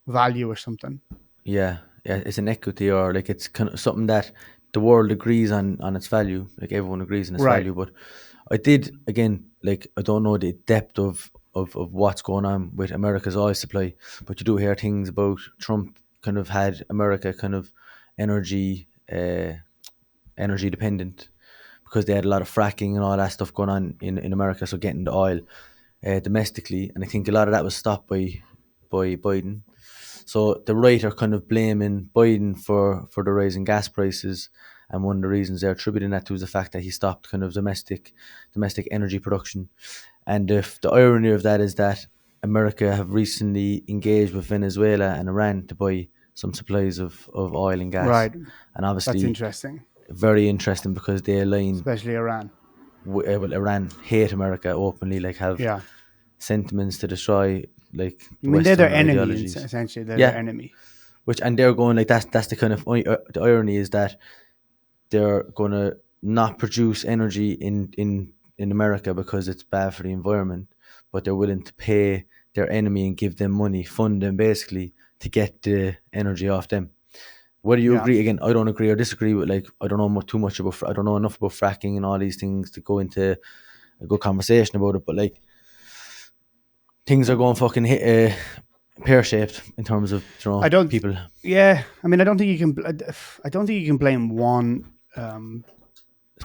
Speaker 1: value or something.
Speaker 2: Yeah, it's an equity, or like it's kind of something that the world agrees on its value. Like, everyone agrees on its value. But I did, again, like, I don't know the depth of what's going on with America's oil supply, but you do hear things about Trump kind of had America kind of energy dependent, because they had a lot of fracking and all that stuff going on in America, so getting the oil domestically, and I think a lot of that was stopped by Biden. So the right are kind of blaming Biden for the rise in gas prices, and one of the reasons they're attributing that to is the fact that he stopped kind of domestic energy production. And if the irony of that is that America have recently engaged with Venezuela and Iran to buy some supplies of oil and gas.
Speaker 1: Right.
Speaker 2: And obviously,
Speaker 1: that's interesting.
Speaker 2: Very interesting because they align,
Speaker 1: especially Iran.
Speaker 2: Well, Iran hate America openly, like have sentiments to destroy, like
Speaker 1: they're their enemy, essentially. They're their enemy.
Speaker 2: And they're going like that's the kind of the irony is that they're going to not produce energy in America because it's bad for the environment, but they're willing to pay their enemy and give them money, fund them basically to get the energy off them. Whether you agree, again, I don't agree or disagree with, like, I don't know too much about, I don't know enough about fracking and all these things to go into a good conversation about it, but like, things are going fucking pear-shaped in terms of, you know, people.
Speaker 1: Yeah, I mean, I don't think you can blame one.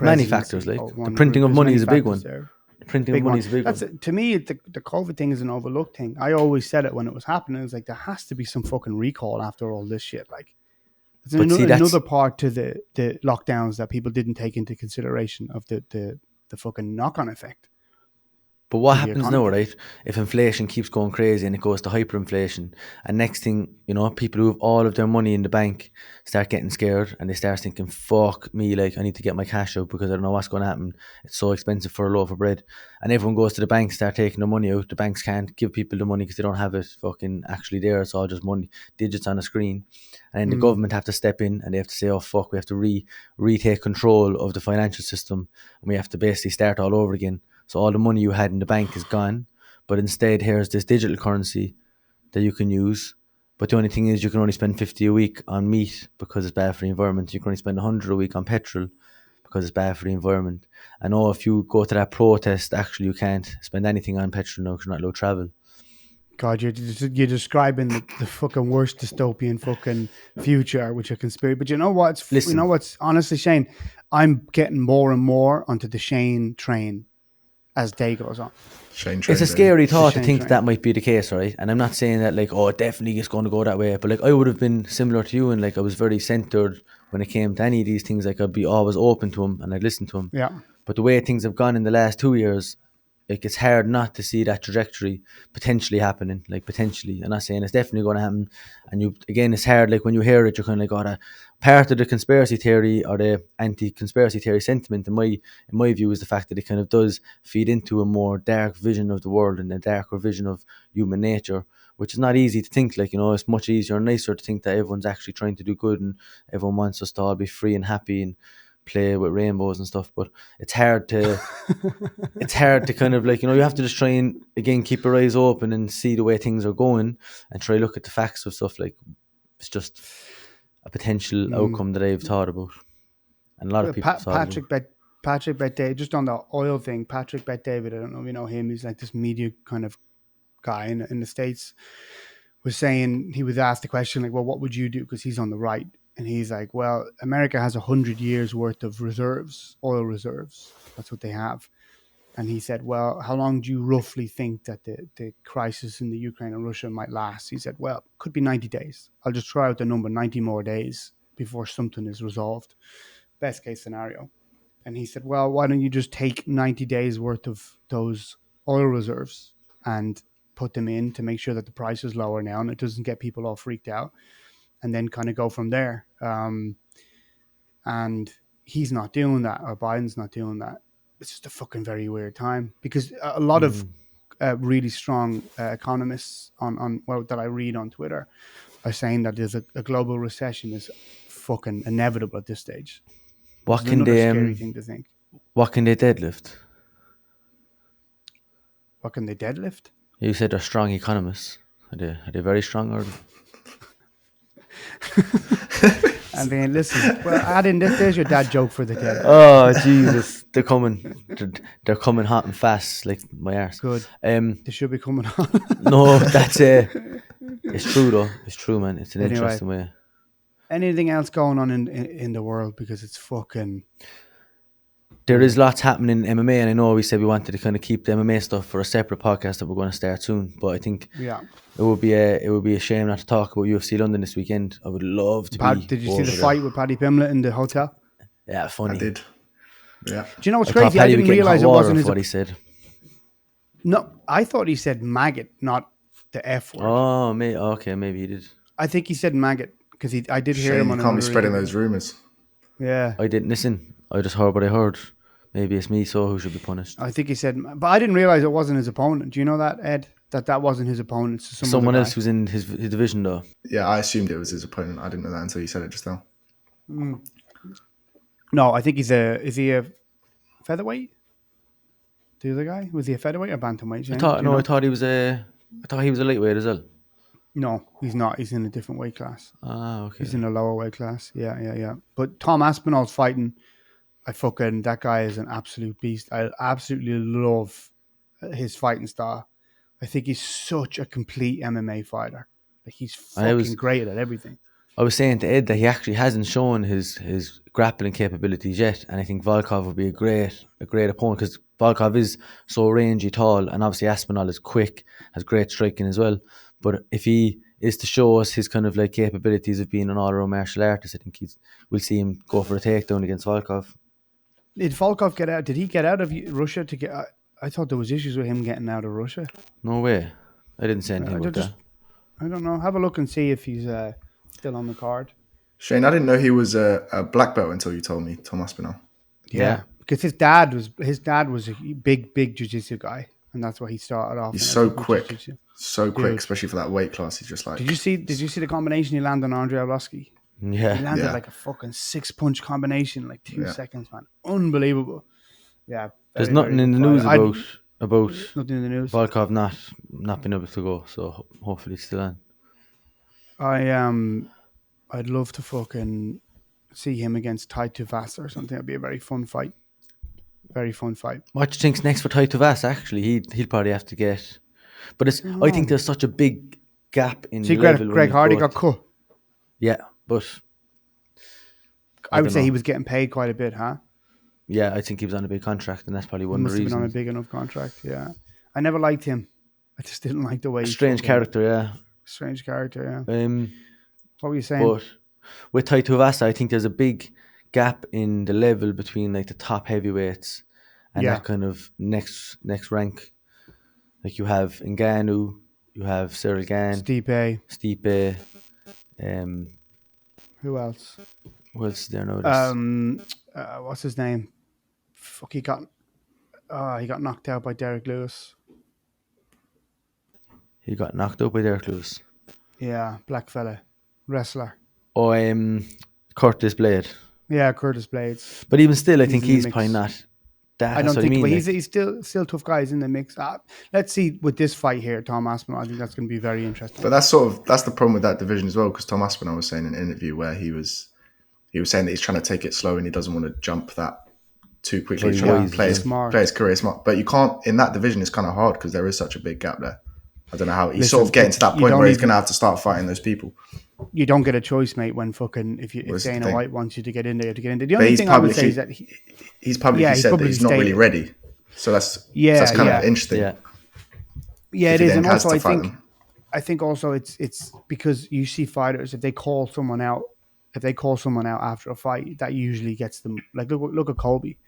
Speaker 2: Many factors, like the printing of money is a big one. The printing of money is a big one.
Speaker 1: To me, the COVID thing is an overlooked thing. I always said it when it was happening. It was like, there has to be some fucking recall after all this shit. Like, there's another part to the lockdowns that people didn't take into consideration of the fucking knock-on effect.
Speaker 2: But what happens now, right? If inflation keeps going crazy and it goes to hyperinflation, and next thing, you know, people who have all of their money in the bank start getting scared and they start thinking, fuck me, like, I need to get my cash out because I don't know what's going to happen. It's so expensive for a loaf of bread. And everyone goes to the bank, start taking their money out. The banks can't give people the money because they don't have it fucking actually there. It's all just money, digits on a screen. And then the government have to step in and they have to say, oh, fuck, we have to retake control of the financial system and we have to basically start all over again. So all the money you had in the bank is gone, but instead here's this digital currency that you can use. But the only thing is you can only spend 50 a week on meat because it's bad for the environment. You can only spend 100 a week on petrol because it's bad for the environment. And if you go to that protest, actually you can't spend anything on petrol now because you're not allowed to travel.
Speaker 1: God, you're describing the fucking worst dystopian fucking future, which a conspiracy. But you know what? You know what's honestly, Shane, I'm getting more and more onto the Shane train as day goes on.
Speaker 2: It's a scary thought to think that might be the case, right? And I'm not saying that like, oh, it definitely is going to go that way. But like, I would have been similar to you, and like, I was very centered when it came to any of these things. Like, I'd be always open to them and I'd listen to them.
Speaker 1: Yeah.
Speaker 2: But the way things have gone in the last 2 years, like, it's hard not to see that trajectory potentially happening. Like, potentially, I'm not saying it's definitely going to happen. And it's hard. Like, when you hear it, you're kind of like, oh, part of the conspiracy theory or the anti-conspiracy theory sentiment, in my view, is the fact that it kind of does feed into a more dark vision of the world and a darker vision of human nature, which is not easy to think. Like, you know, it's much easier and nicer to think that everyone's actually trying to do good and everyone wants us to all be free and happy and play with rainbows and stuff. But it's hard to kind of, like, you know, you have to just try and, again, keep your eyes open and see the way things are going and try to look at the facts of stuff. Like, it's just a potential outcome that I've thought about, and a lot of people
Speaker 1: Patrick Bet-David, just on the oil thing, Patrick Bet-David, I don't know if you know him, he's like this media kind of guy in the States, was saying, he was asked the question, like, well, what would you do? Because he's on the right. And he's like, well, America has 100 years worth of reserves, oil reserves. That's what they have. And he said, well, how long do you roughly think that the crisis in the Ukraine and Russia might last? He said, well, could be 90 days. I'll just try out the number, 90 more days before something is resolved. Best case scenario. And he said, well, why don't you just take 90 days worth of those oil reserves and put them in to make sure that the price is lower now and it doesn't get people all freaked out, and then kind of go from there. And he's not doing that, or Biden's not doing that. It's just a fucking very weird time, because a lot of really strong economists that I read on Twitter are saying that there's a global recession is fucking inevitable at this stage.
Speaker 2: What can they
Speaker 1: scary thing to think.
Speaker 2: What can they deadlift?
Speaker 1: What can they deadlift?
Speaker 2: You said they're strong economists. Are they very strong, or?
Speaker 1: I mean, listen. Well, add in this. There's your dad joke for the day.
Speaker 2: Oh Jesus, they're coming. They're coming hot and fast, like my arse.
Speaker 1: Good. They should be coming on.
Speaker 2: No, that's it's true though. It's true, man. It's an interesting way.
Speaker 1: Anything else going on in the world? Because it's fucking.
Speaker 2: there is lots happening in MMA, and I know we said we wanted to kind of keep the MMA stuff for a separate podcast that we're going to start soon. But I think it would be a shame not to talk about UFC London this weekend. I would love to be.
Speaker 1: Did you see the fight with Paddy Pimblett in the hotel?
Speaker 2: Yeah, funny.
Speaker 3: I did. Yeah.
Speaker 1: Do you know what's crazy? I didn't realize it wasn't his.
Speaker 2: What he said.
Speaker 1: No, I thought he said maggot, not the F word.
Speaker 2: Oh, maybe he did.
Speaker 1: I think he said maggot because I did hear him on.
Speaker 3: You can't be spreading those rumors.
Speaker 1: Yeah,
Speaker 2: I didn't listen. I just heard what I heard. Maybe it's me, so who should be punished?
Speaker 1: I think he said, but I didn't realize it wasn't his opponent. Do you know that, Ed? That wasn't his opponent.
Speaker 2: Someone else who's in his division, though.
Speaker 3: Yeah, I assumed it was his opponent. I didn't know that until you said it just now.
Speaker 1: No, I think is he a featherweight? The other guy, was he a featherweight or bantamweight?
Speaker 2: I thought he was a lightweight as well.
Speaker 1: No, he's not. He's in a different weight class.
Speaker 2: Ah, okay.
Speaker 1: He's in a lower weight class. Yeah. But Tom Aspinall's fighting. That guy is an absolute beast. I absolutely love his fighting style. I think he's such a complete MMA fighter. Like he's fucking great at everything.
Speaker 2: I was saying to Ed that he actually hasn't shown his grappling capabilities yet, and I think Volkov would be a great opponent because Volkov is so rangy, tall, and obviously Aspinall is quick, has great striking as well. But if he is to show us his kind of like capabilities of being an all-around martial artist, I think we'll see him go for a takedown against Volkov.
Speaker 1: Did Volkov get out? Did he get out of Russia to get? I thought there was issues with him getting out of Russia.
Speaker 2: No way. I didn't say anything about that.
Speaker 1: I don't know. Have a look and see if he's still on the card.
Speaker 3: Shane, I didn't know he was a black belt until you told me, Tom Aspinall.
Speaker 1: Yeah, because his dad was a big jiu-jitsu guy, and that's why he started off.
Speaker 3: He's so quick, especially for that weight class. He's just like.
Speaker 1: Did you see the combination he landed on Andrei Arlovski?
Speaker 2: Yeah,
Speaker 1: he landed like a fucking 6-punch combination, like 2 seconds, man. Unbelievable. Yeah.
Speaker 2: There's nothing in the news about
Speaker 1: nothing in the news.
Speaker 2: Volkov not being able to go, so hopefully it's still on.
Speaker 1: I'd love to fucking see him against Tai Tuivasa or something. It'd be a very fun fight. Very fun fight.
Speaker 2: What do you think's next for Tai Tuivasa? Actually, he'll probably have to get. But I think there's such a big gap in level.
Speaker 1: Greg Hardy got cut.
Speaker 2: Yeah, but
Speaker 1: I would say he was getting paid quite a bit, huh?
Speaker 2: Yeah, I think he was on a big contract, and that's probably one of the reasons.
Speaker 1: He must have been on a big enough contract. Yeah, I never liked him. I just didn't like the way.
Speaker 2: Strange character, yeah.
Speaker 1: Strange character, yeah. What were you saying?
Speaker 2: But with Tai Tuivasa, I think there's a big gap in the level between like the top heavyweights and that kind of next rank. Like you have Ngannou, you have Cyril Gane, Stipe.
Speaker 1: Who else?
Speaker 2: Who else is there now?
Speaker 1: What's his name? Fuck, he got knocked out by Derek Lewis.
Speaker 2: He got knocked out by Derek Lewis.
Speaker 1: Yeah, black fella, wrestler.
Speaker 2: Oh, Curtis Blade.
Speaker 1: Yeah, Curtis Blades.
Speaker 2: But even still, I think he's probably not that.
Speaker 1: I don't think, but
Speaker 2: like,
Speaker 1: he's still tough guys in the mix. Let's see with this fight here, Tom Aspinall. I think that's going to be very interesting.
Speaker 3: But that's the problem with that division as well, because Tom Aspinall was saying in an interview where he was saying that he's trying to take it slow and he doesn't want to jump that too quickly. He's trying to play his career smart. But you can't, in that division, it's kind of hard because there is such a big gap there. I don't know how he's sort of getting to that point where he's going to have to start fighting those people.
Speaker 1: You don't get a choice, mate, when if Dana White wants you to get in there, The only thing I would say is that
Speaker 3: he's publicly said that he's not really ready. So that's kind of interesting.
Speaker 1: Yeah, it is. And also I think also it's because you see fighters, if they call someone out after a fight, that usually gets them, like look at Colby.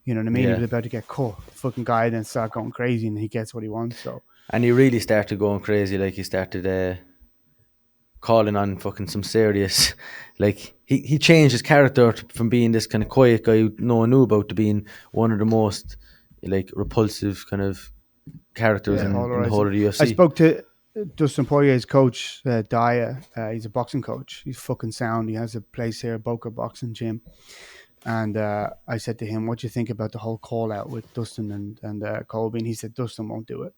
Speaker 1: You know what I mean? He was about to get cut. Fucking guy then start going crazy and he gets what he wants. So.
Speaker 2: And he really started going crazy. Like he started calling on fucking some serious. Like he changed his character from being this kind of quiet guy who no one knew about to being one of the most like repulsive kind of characters in the whole of the UFC.
Speaker 1: I spoke to Dustin Poirier's coach, Daya. He's a boxing coach. He's fucking sound. He has a place here, Boca Boxing Gym. And I said to him, what do you think about the whole call out with Dustin and Colby? And he said, Dustin won't do it.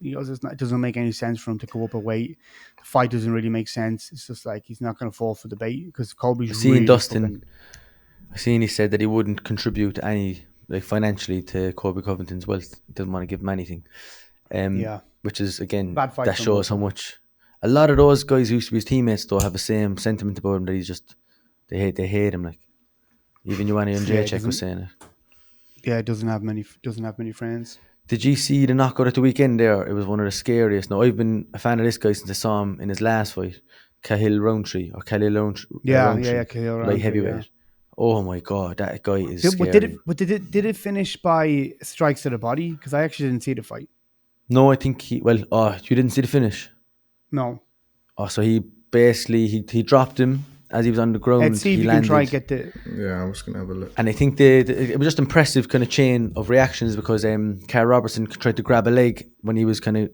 Speaker 1: He goes, it doesn't make any sense for him to go up a weight. The fight doesn't really make sense. It's just like he's not going to fall for the bait because Colby's
Speaker 2: really Dustin. I seen he said that he wouldn't contribute any like financially to Colby Covington's wealth. He doesn't want to give him anything. Which is again that shows how much a lot of those guys who used to be his teammates though have the same sentiment about him that he's just they hate him like. Even Joanna and Jacek was saying it.
Speaker 1: Yeah, it doesn't have many friends.
Speaker 2: Did you see the knockout at the weekend there? It was one of the scariest. Now, I've been a fan of this guy since I saw him in his last fight, Cahill Roundtree.
Speaker 1: Cahill
Speaker 2: light heavyweight.
Speaker 1: Yeah.
Speaker 2: Oh my God, that guy is scary.
Speaker 1: Did it finish by strikes to the body? Because I actually didn't see the fight.
Speaker 2: No, I think you didn't see the finish?
Speaker 1: No.
Speaker 2: Oh, so he basically, he dropped him as he was on the ground.
Speaker 1: Let's see if you can try and get the...
Speaker 3: Yeah, I was going to have a look.
Speaker 2: And I think it was just impressive kind of chain of reactions because Carl Robertson tried to grab a leg when he was kind of,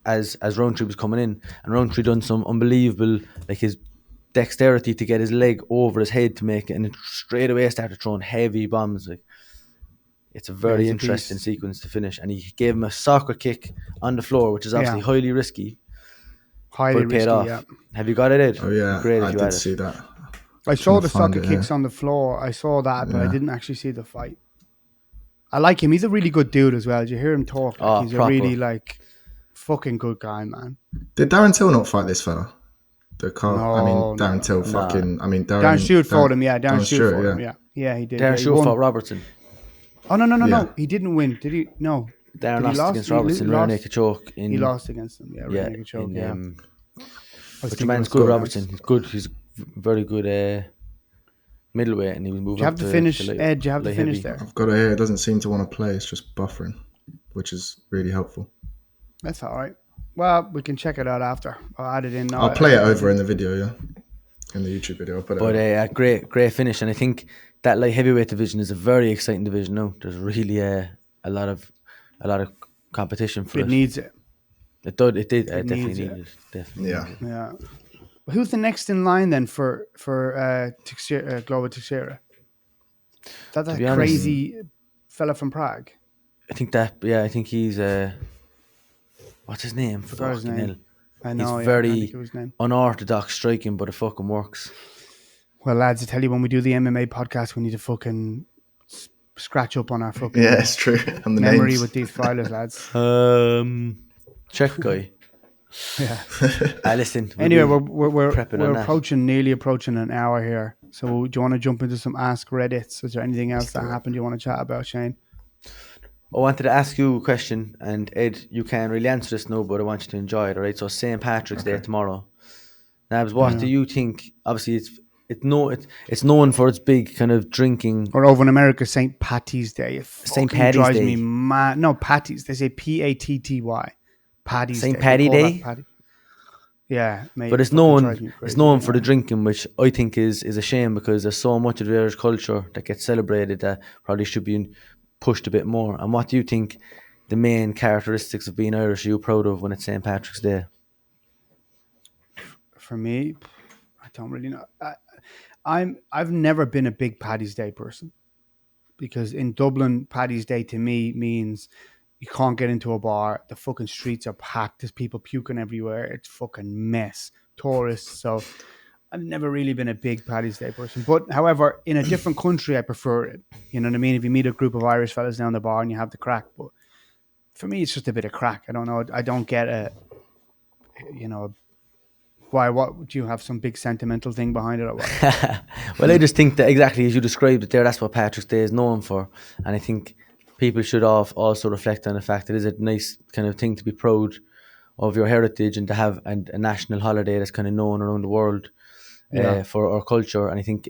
Speaker 2: as Roundtree was coming in. And Roundtree done some unbelievable, like his dexterity to get his leg over his head to make it. And straight away started throwing heavy bombs. Like, it's a very interesting sequence to finish. And he gave him a soccer kick on the floor, which is obviously highly risky.
Speaker 1: Highly risky, yeah.
Speaker 2: Have you got it, Ed?
Speaker 3: Oh, yeah.
Speaker 2: Great
Speaker 3: I did see that.
Speaker 1: I saw the soccer kicks on the floor. I saw that, but I didn't actually see the fight. I like him. He's a really good dude as well. Did you hear him talk? He's proper. A really, fucking good guy, man.
Speaker 3: Did Darren Till not fight this fella? Darren Till fucking... I mean,
Speaker 1: Darren Stewart fought him, yeah. Darren Stewart fought him, yeah. Yeah, he did.
Speaker 2: Darren Stewart fought Robertson.
Speaker 1: Oh, no. He didn't win. Did he? No.
Speaker 2: Darren lost against Robertson. Rear naked choke.
Speaker 1: He lost against him, yeah. Rear naked choke, yeah.
Speaker 2: But the man's good, Robertson. He's good. He's very good middleweight, and he was moving.
Speaker 1: Do you have to finish, Ed? Do you have to finish there?
Speaker 3: I've got it here. It doesn't seem to want to play. It's just buffering, which is really helpful.
Speaker 1: That's all right. Well, we can check it out after. I'll add it in now.
Speaker 3: I'll play it over in the video, yeah. In the YouTube video. I'll put it over.
Speaker 2: A great finish. And I think that light heavyweight division is a very exciting division now. There's really a lot of competition for it.
Speaker 1: It needs it.
Speaker 2: It did. It definitely needed it. Definitely.
Speaker 1: Yeah. Who's the next in line then for Global Teixeira? That's a crazy fella from Prague.
Speaker 2: I think he's what's his name?
Speaker 1: Forgot his name. I know.
Speaker 2: He's very unorthodox striking, but it fucking works.
Speaker 1: Well, lads, I tell you, when we do the MMA podcast, we need to fucking scratch up on our fucking
Speaker 3: it's true. On the
Speaker 1: memory
Speaker 3: names.
Speaker 1: with these fighters, lads.
Speaker 2: Czech guy.
Speaker 1: Yeah.
Speaker 2: Listen.
Speaker 1: Anyway, we're nearly approaching an hour here. So, do you want to jump into some Ask Reddits? Is there anything else that happened you want to chat about, Shane?
Speaker 2: I wanted to ask you a question, and Ed, you can't really answer this now, but I want you to enjoy it. All right. So, St. Patrick's Day tomorrow. Nabs, what do you think? Obviously, it's known for its big kind of drinking.
Speaker 1: Or over in America, St. Patty's Day.
Speaker 2: St. Paddy's
Speaker 1: drives
Speaker 2: Day.
Speaker 1: Me mad. No, Patty's. They say Patty. Paddy's
Speaker 2: St. Paddy Day.
Speaker 1: Yeah, mate,
Speaker 2: but it's known for the drinking, which I think is a shame because there's so much of the Irish culture that gets celebrated that probably should be pushed a bit more. And what do you think the main characteristics of being Irish are you proud of when it's St. Patrick's Day?
Speaker 1: For me, I don't really know. I've never been a big Paddy's Day person because in Dublin, Paddy's Day to me means you can't get into a bar. The fucking streets are packed. There's people puking everywhere. It's fucking mess. Tourists. So I've never really been a big Paddy's Day person. But however, in a different country, I prefer it. You know what I mean? If you meet a group of Irish fellas down the bar and you have the crack. But for me, it's just a bit of crack. I don't know. I don't get why? What do you have some big sentimental thing behind it or what?
Speaker 2: Well, I just think that exactly as you described it there, that's what Patrick's Day is known for. And I think people should also reflect on the fact that it is a nice kind of thing to be proud of your heritage and to have a national holiday that's kind of known around the world for our culture. And I think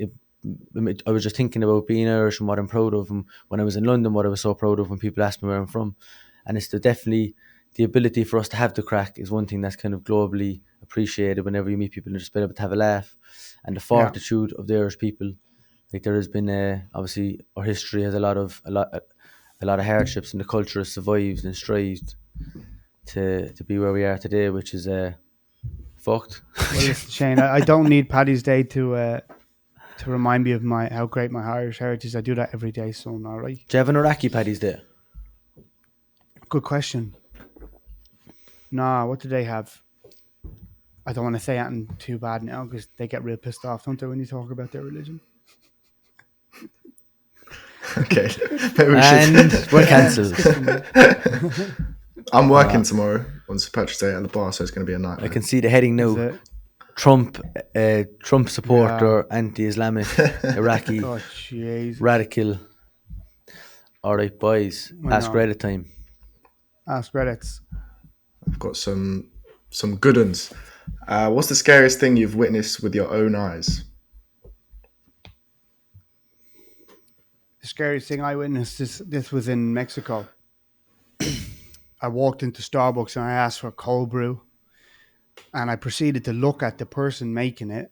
Speaker 2: I was just thinking about being Irish and what I'm proud of. And when I was in London, what I was so proud of when people asked me where I'm from. And it's definitely the ability for us to have the crack is one thing that's kind of globally appreciated whenever you meet people and just be able to have a laugh. And the fortitude of the Irish people. Like there has been obviously our history has a lot of hardships, and the culture has survived and strived to be where we are today, which is fucked.
Speaker 1: Well, listen, Shane, I don't need Paddy's Day to remind me of how great my Irish heritage is. I do that every day, son. All right.
Speaker 2: Do you have an Iraqi Paddy's Day?
Speaker 1: Good question. Nah, what do they have? I don't want to say anything too bad now because they get real pissed off, don't they, when you talk about their religion?
Speaker 3: Okay, maybe we should.
Speaker 2: We're cancelled.
Speaker 3: I'm working tomorrow on St. Patrick's Day at the bar, so it's going to be a nightmare.
Speaker 2: I can see the heading now. Trump supporter, anti-Islamic, Iraqi,
Speaker 1: oh,
Speaker 2: radical. All right, boys. Ask Reddit time.
Speaker 1: Ask Reddits.
Speaker 3: I've got some good ones. What's the scariest thing you've witnessed with your own eyes?
Speaker 1: The scariest thing I witnessed, this was in Mexico. I walked into Starbucks and I asked for a cold brew. And I proceeded to look at the person making it.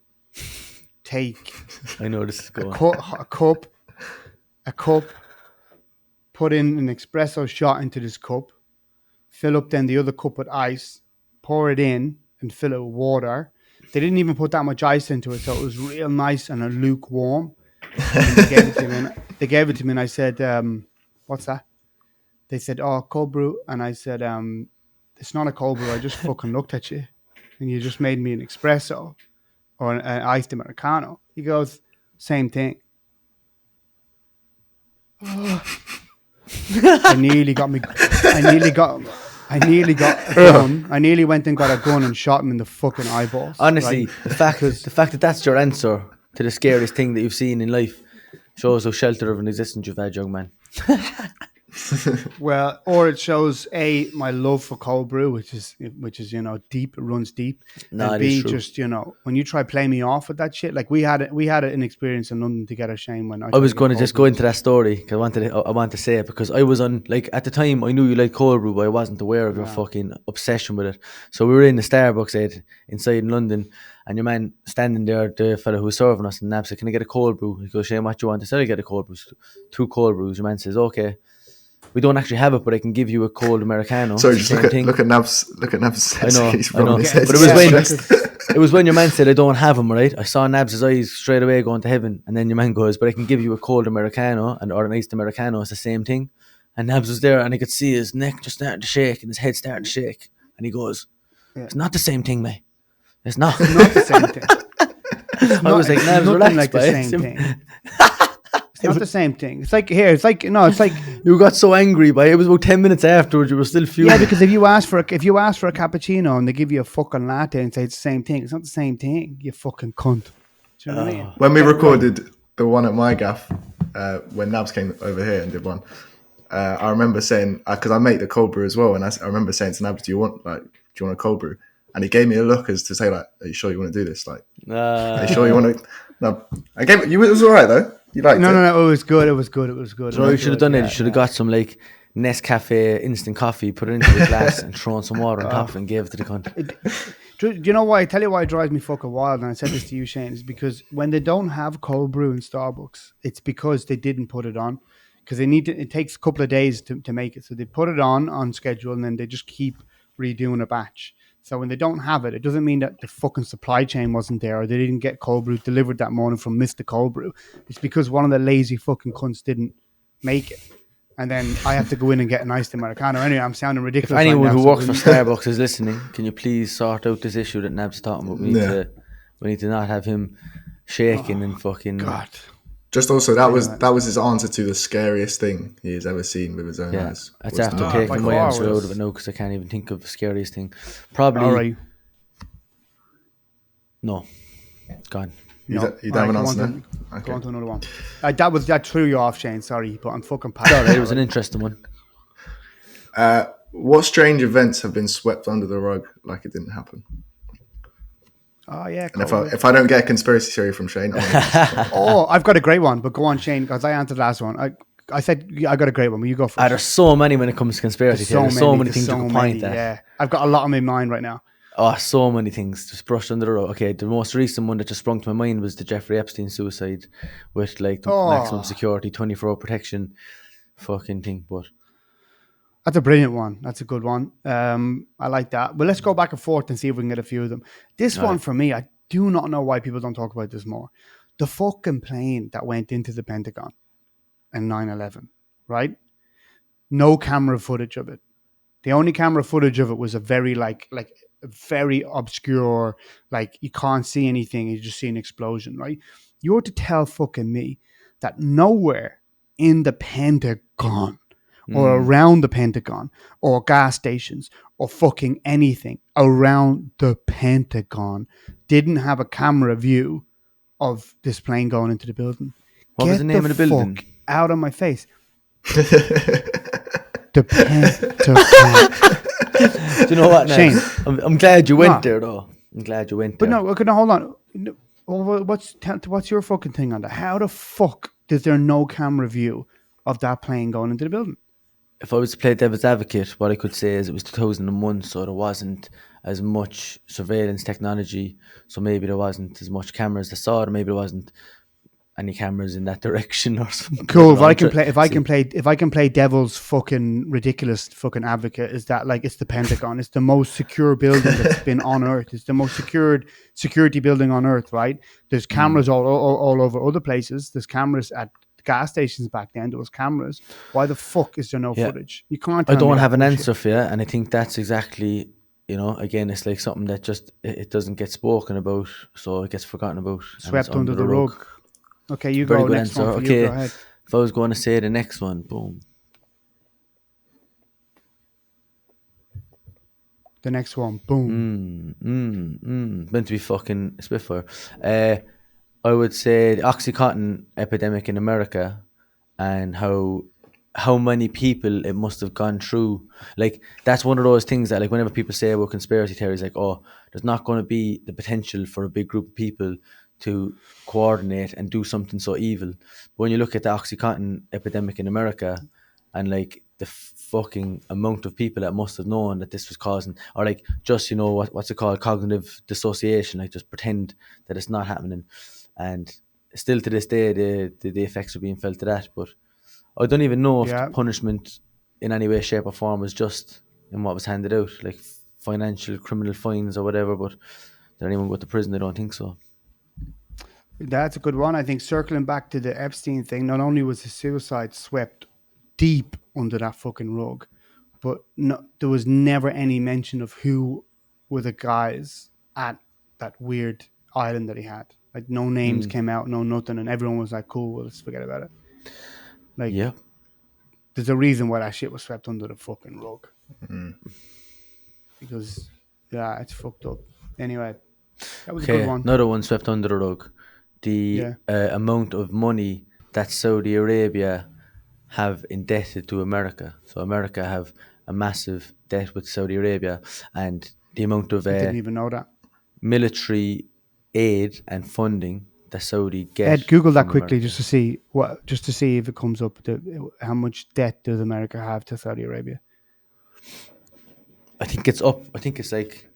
Speaker 1: Take
Speaker 2: I know this is going.
Speaker 1: a cup, put in an espresso shot into this cup, fill up then the other cup with ice, pour it in and fill it with water. They didn't even put that much ice into it, so it was real nice and lukewarm. And they gave it to me and I said, what's that? They said, oh, cold brew. And I said, it's not a cold brew. I just fucking looked at you and you just made me an espresso or an iced Americano. He goes, same thing. I nearly got a gun. I nearly went and got a gun and shot him in the fucking eyeballs.
Speaker 2: Honestly,
Speaker 1: right?
Speaker 2: the fact that that's your answer to the scariest thing that you've seen in life shows how sheltered of an existence you've had, young man.
Speaker 1: Well, or it shows my love for cold brew, which is deep. It runs deep.
Speaker 2: No,
Speaker 1: and B, just when you try play me off with that shit, like we had an experience in London together, Shane. When I
Speaker 2: was going to just go into that story because I wanted to say it because I was on, like, at the time I knew you liked cold brew, but I wasn't aware of your fucking obsession with it. So we were in the Starbucks inside in London, and your man standing there, the fella who was serving us, and Nab said, "Can I get a cold brew?" He goes, "Shane, what do you want?" I said, "I get a cold brew, 2 cold brews." Your man says, "Okay. We don't actually have it, but I can give you a cold Americano."
Speaker 3: Sorry, just look at Nav's. I
Speaker 2: know. But it was when your man said, "I don't have them," right? I saw Nab's eyes straight away going to heaven, and then your man goes, "But I can give you a cold Americano or an iced Americano. It's the same thing." And Nabs was there, and I could see his neck just starting to shake and his head starting to shake, and he goes, "It's not the same thing, mate. It's not
Speaker 1: the same thing."
Speaker 2: I was like, "Nabs, relax,
Speaker 1: like the same thing." It's not the same thing. It's like
Speaker 2: you got so angry by it. It was about 10 minutes afterwards. You were still fuming.
Speaker 1: Yeah, because if you ask for a cappuccino and they give you a fucking latte and say it's the same thing, it's not the same thing. You fucking cunt. Do you know what I mean?
Speaker 3: When we recorded the one at my gaff, when Nabs came over here and did one, I remember saying, because I make the cold brew as well, and I remember saying to Nabs, "Do you want a cold brew?" And he gave me a look as to say, like, "Are you sure you want to do this? Like, are you sure you want to?" No, I gave it. It was all right though. You liked it?
Speaker 1: No. It was good.
Speaker 2: So you should have done it. You should have got some like Nescafe instant coffee, put it into the glass, and thrown some water on top and gave it to the cunt.
Speaker 1: Do you know why? I tell you why it drives me fucking wild. And I said this to you, Shane, is because when they don't have cold brew in Starbucks, it's because they didn't put it on. Because it takes a couple of days to make it. So they put it on schedule, and then they just keep redoing a batch. So when they don't have it, it doesn't mean that the fucking supply chain wasn't there or they didn't get cold brew delivered that morning from Mr. Cold Brew. It's because one of the lazy fucking cunts didn't make it. And then I have to go in and get an iced Americano. Anyway, I'm sounding ridiculous.
Speaker 2: If anyone who works for Starbucks is listening, can you please sort out this issue that Nab's talking about? We need to not have him shaking and fucking...
Speaker 1: God.
Speaker 3: Just also, that was his answer to the scariest thing he has ever seen with his own eyes.
Speaker 2: That's after taking my answer out of it now because I can't even think of the scariest thing. Probably.
Speaker 1: All right.
Speaker 2: No. Gone.
Speaker 3: You don't have an answer now? Okay.
Speaker 1: Go on to another one. That threw you off, Shane. Sorry, but I'm fucking packed.
Speaker 2: Sorry, it was an interesting one.
Speaker 3: What strange events have been swept under the rug like it didn't happen?
Speaker 1: Oh, yeah.
Speaker 3: And if I don't get a conspiracy theory from Shane...
Speaker 1: I've got a great one, but go on, Shane, because I answered the last one. I said I got a great one, but you go first.
Speaker 2: There's so many when it comes to conspiracy theories. There's so many things you can point at.
Speaker 1: Yeah, I've got a lot on my mind right now.
Speaker 2: Oh, so many things just brushed under the rug. Okay, the most recent one that just sprung to my mind was the Jeffrey Epstein suicide with like the maximum security, 24-hour protection fucking thing. But
Speaker 1: that's a brilliant one. That's a good one. I like that. But let's go back and forth and see if we can get a few of them. This one for me, I do not know why people don't talk about this more. The fucking plane that went into the Pentagon in 9/11, right? No camera footage of it. The only camera footage of it was a very very obscure, like you can't see anything, you just see an explosion, right? You're to tell fucking me that nowhere in the Pentagon or around the Pentagon or gas stations or fucking anything around the Pentagon didn't have a camera view of this plane going into the building.
Speaker 2: What was the name of the building?
Speaker 1: Fuck out of my face. The Pentagon.
Speaker 2: Do you know what,
Speaker 1: Shane?
Speaker 2: I'm glad you went there, though. I'm glad you went there.
Speaker 1: But no, okay, no, hold on. What's your fucking thing on that? How the fuck is there no camera view of that plane going into the building?
Speaker 2: If I was to play devil's advocate, what I could say is it was 2001, so there wasn't as much surveillance technology. So maybe there wasn't as much cameras that saw it, or maybe there wasn't any cameras in that direction or something.
Speaker 1: Cool. If I can play devil's fucking ridiculous fucking advocate, is that like it's the Pentagon? It's the most secure building that's been on Earth. It's the most secured security building on Earth, right? There's cameras all over other places. There's cameras at gas stations back then. There was cameras. Why the fuck is there no footage? You can't.
Speaker 2: I don't have an answer for you, and I think that's exactly. Again, it's like something that just it doesn't get spoken about, so it gets forgotten about,
Speaker 1: swept under the rug. Okay, you
Speaker 2: Very
Speaker 1: go
Speaker 2: good
Speaker 1: next
Speaker 2: answer.
Speaker 1: one.
Speaker 2: Okay,
Speaker 1: you, go ahead.
Speaker 2: If I was going to say the next one, boom.
Speaker 1: The next one, boom.
Speaker 2: Meant to be fucking Spitfire. I would say the Oxycontin epidemic in America, and how many people it must have gone through. Like, that's one of those things that, like, whenever people say about conspiracy theories, like, oh, there's not going to be the potential for a big group of people to coordinate and do something so evil. But when you look at the Oxycontin epidemic in America, and like the fucking amount of people that must have known that this was causing, or like just, what's it called, cognitive dissociation, like just pretend that it's not happening. And still to this day, the effects are being felt of that. But I don't even know if the punishment in any way, shape or form was just in what was handed out, like financial criminal fines or whatever. But did anyone go to prison? I don't think so.
Speaker 1: That's a good one. I think circling back to the Epstein thing, not only was the suicide swept deep under that fucking rug, but there was never any mention of who were the guys at that weird island that he had. Like, no names came out, no nothing, and everyone was like, cool, well, let's forget about it. Like, yeah, there's a reason why that shit was swept under the fucking rug. Because, yeah, it's fucked up. Anyway, that was a good one.
Speaker 2: Another one swept under the rug. The amount of money that Saudi Arabia have indebted to America. So America have a massive debt with Saudi Arabia, and the amount of
Speaker 1: I didn't even know that
Speaker 2: military aid and funding that Saudi get.
Speaker 1: Ed, Google that quickly America. just to see if it comes up. How much debt does America have to Saudi Arabia?
Speaker 2: I think it's up. I think it's like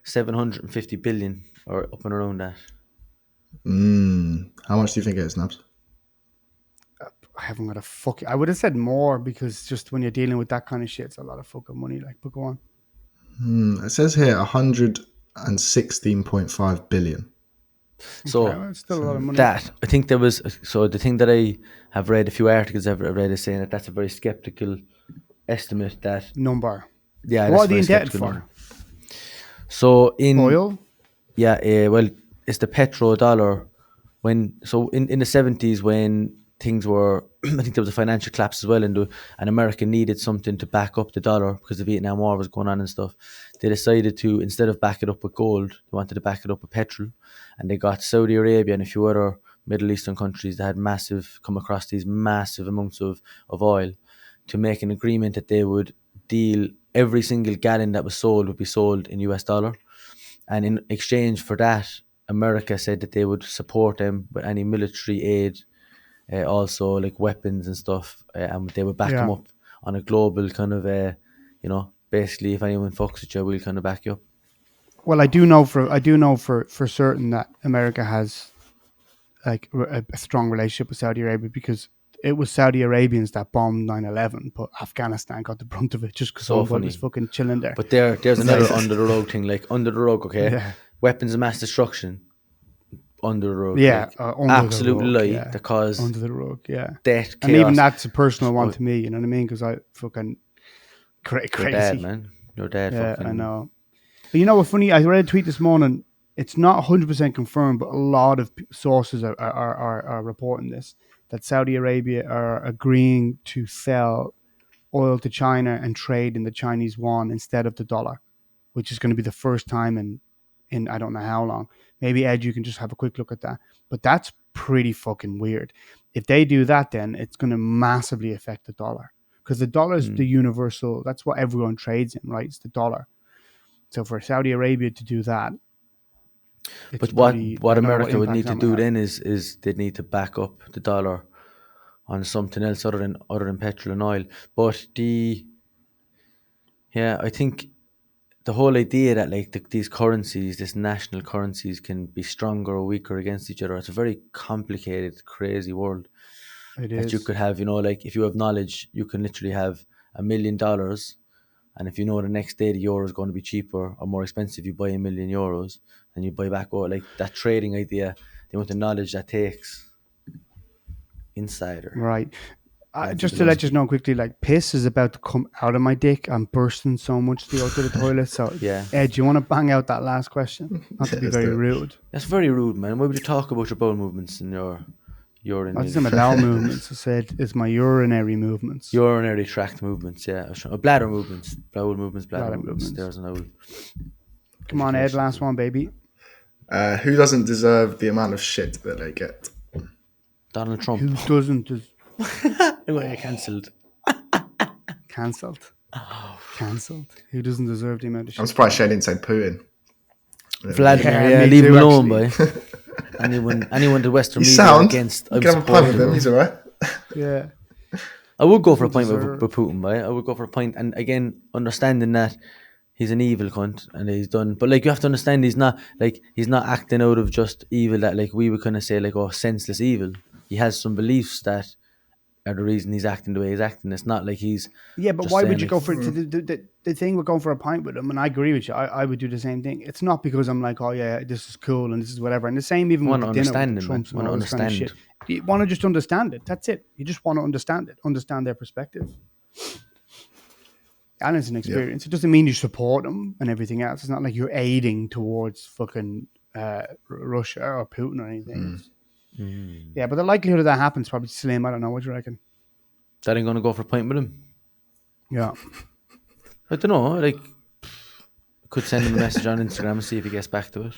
Speaker 2: 750 billion or up and around that.
Speaker 3: How much do you think it is, Nabs?
Speaker 1: I haven't got a fuck. I would have said more, because just when you're dealing with that kind of shit, it's a lot of fucking money. Like, but go on.
Speaker 3: It says here 116.5 billion.
Speaker 2: So
Speaker 1: it's still a lot of money.
Speaker 2: That, I think there was, so the thing that I have read, a few articles I've read is saying that that's a very skeptical estimate. That
Speaker 1: number.
Speaker 2: Yeah.
Speaker 1: What are they indebted for?
Speaker 2: Number. So in
Speaker 1: oil.
Speaker 2: Yeah. Well, it's the petrodollar. In the 70s, when things were, I think there was a financial collapse as well, and America needed something to back up the dollar because the Vietnam War was going on and stuff. They decided to, instead of back it up with gold, they wanted to back it up with petrol, and they got Saudi Arabia and a few other Middle Eastern countries that had come across these massive amounts of oil, to make an agreement that they would deal, every single gallon that was sold would be sold in US dollar, and in exchange for that, America said that they would support them with any military aid, also like weapons and stuff, and they would back them up on a global kind of, basically, if anyone fucks with you, we'll kind of back you up.
Speaker 1: Well, I do know for certain that America has like a strong relationship with Saudi Arabia, because it was Saudi Arabians that bombed 9/11, but Afghanistan got the brunt of it just because someone was fucking chilling there.
Speaker 2: But there's another under the rug thing, like under the rug, okay? Yeah. Weapons of mass destruction. Under the rug, absolute lie that caused
Speaker 1: under the rug,
Speaker 2: death, chaos.
Speaker 1: And even that's a personal one to me. You know what I mean? Because I fucking crazy.
Speaker 2: You're dead, man. You're dead.
Speaker 1: Yeah, I know. But you know what's funny? I read a tweet this morning. It's not 100% confirmed, but a lot of sources are reporting this, that Saudi Arabia are agreeing to sell oil to China and trade in the Chinese yuan instead of the dollar, which is going to be the first time in I don't know how long. Maybe, Ed, you can just have a quick look at that. But that's pretty fucking weird. If they do that, then it's going to massively affect the dollar, because the dollar is the universal. That's what everyone trades in, right? It's the dollar. So for Saudi Arabia to do that,
Speaker 2: but what America would need to do then is they'd need to back up the dollar on something else other than petrol and oil. But I think the whole idea that like these currencies, these national currencies, can be stronger or weaker against each other. It's a very complicated, crazy world.
Speaker 1: It
Speaker 2: that
Speaker 1: is.
Speaker 2: You could have, like if you have knowledge, you can literally have $1 million, and if you know the next day the euro is going to be cheaper or more expensive, you buy €1 million and you buy back. Or like that trading idea, the amount of knowledge that takes insider.
Speaker 1: Right. Just to let you know quickly, like piss is about to come out of my dick. I'm bursting so much to go to the toilet. So Ed, do you want to bang out that last question? Not to be very rude.
Speaker 2: That's very rude, man. Why would you talk about your bowel movements and your urinary?
Speaker 1: I was saying my bowel movements. I said it's my urinary movements.
Speaker 2: Urinary tract movements, yeah. Bladder movements. Bowel movements, bladder movements. There's an old.
Speaker 1: Come on, Ed, last one, baby.
Speaker 3: Who doesn't deserve the amount of shit that they get?
Speaker 2: Donald Trump.
Speaker 1: Who doesn't?
Speaker 2: Cancelled.
Speaker 1: Cancelled. Who doesn't deserve the amount of shit?
Speaker 3: I'm surprised Shane didn't say Putin.
Speaker 2: Vladimir, leave him alone, boy. anyone to Western media against.
Speaker 3: You can have a pint with him, he's alright.
Speaker 1: Yeah.
Speaker 2: I would go for a pint with Putin, boy. I would go for a pint, and again, understanding that he's an evil cunt and he's done, but like you have to understand, he's not acting out of just evil that like we would kind of say like, oh, senseless evil. He has some beliefs that are the reason he's acting the way he's acting. It's not like he's
Speaker 1: but why would you go for the thing with going for a pint with him? And I agree with you. I would do the same thing. It's not because I'm like, oh yeah, this is cool and this is whatever. And the same even with the dinner with Trump and all this kind of shit. You want to just understand it. That's it. You just want to understand it. Understand their perspective. And it's an experience. It doesn't mean you support them and everything else. It's not like you're aiding towards fucking Russia or Putin or anything. Yeah, but the likelihood of that happens is probably slim. I don't know. What do you reckon?
Speaker 2: That ain't going to go for a pint with him?
Speaker 1: Yeah.
Speaker 2: I don't know. Like, could send him a message on Instagram and see if he gets back to it.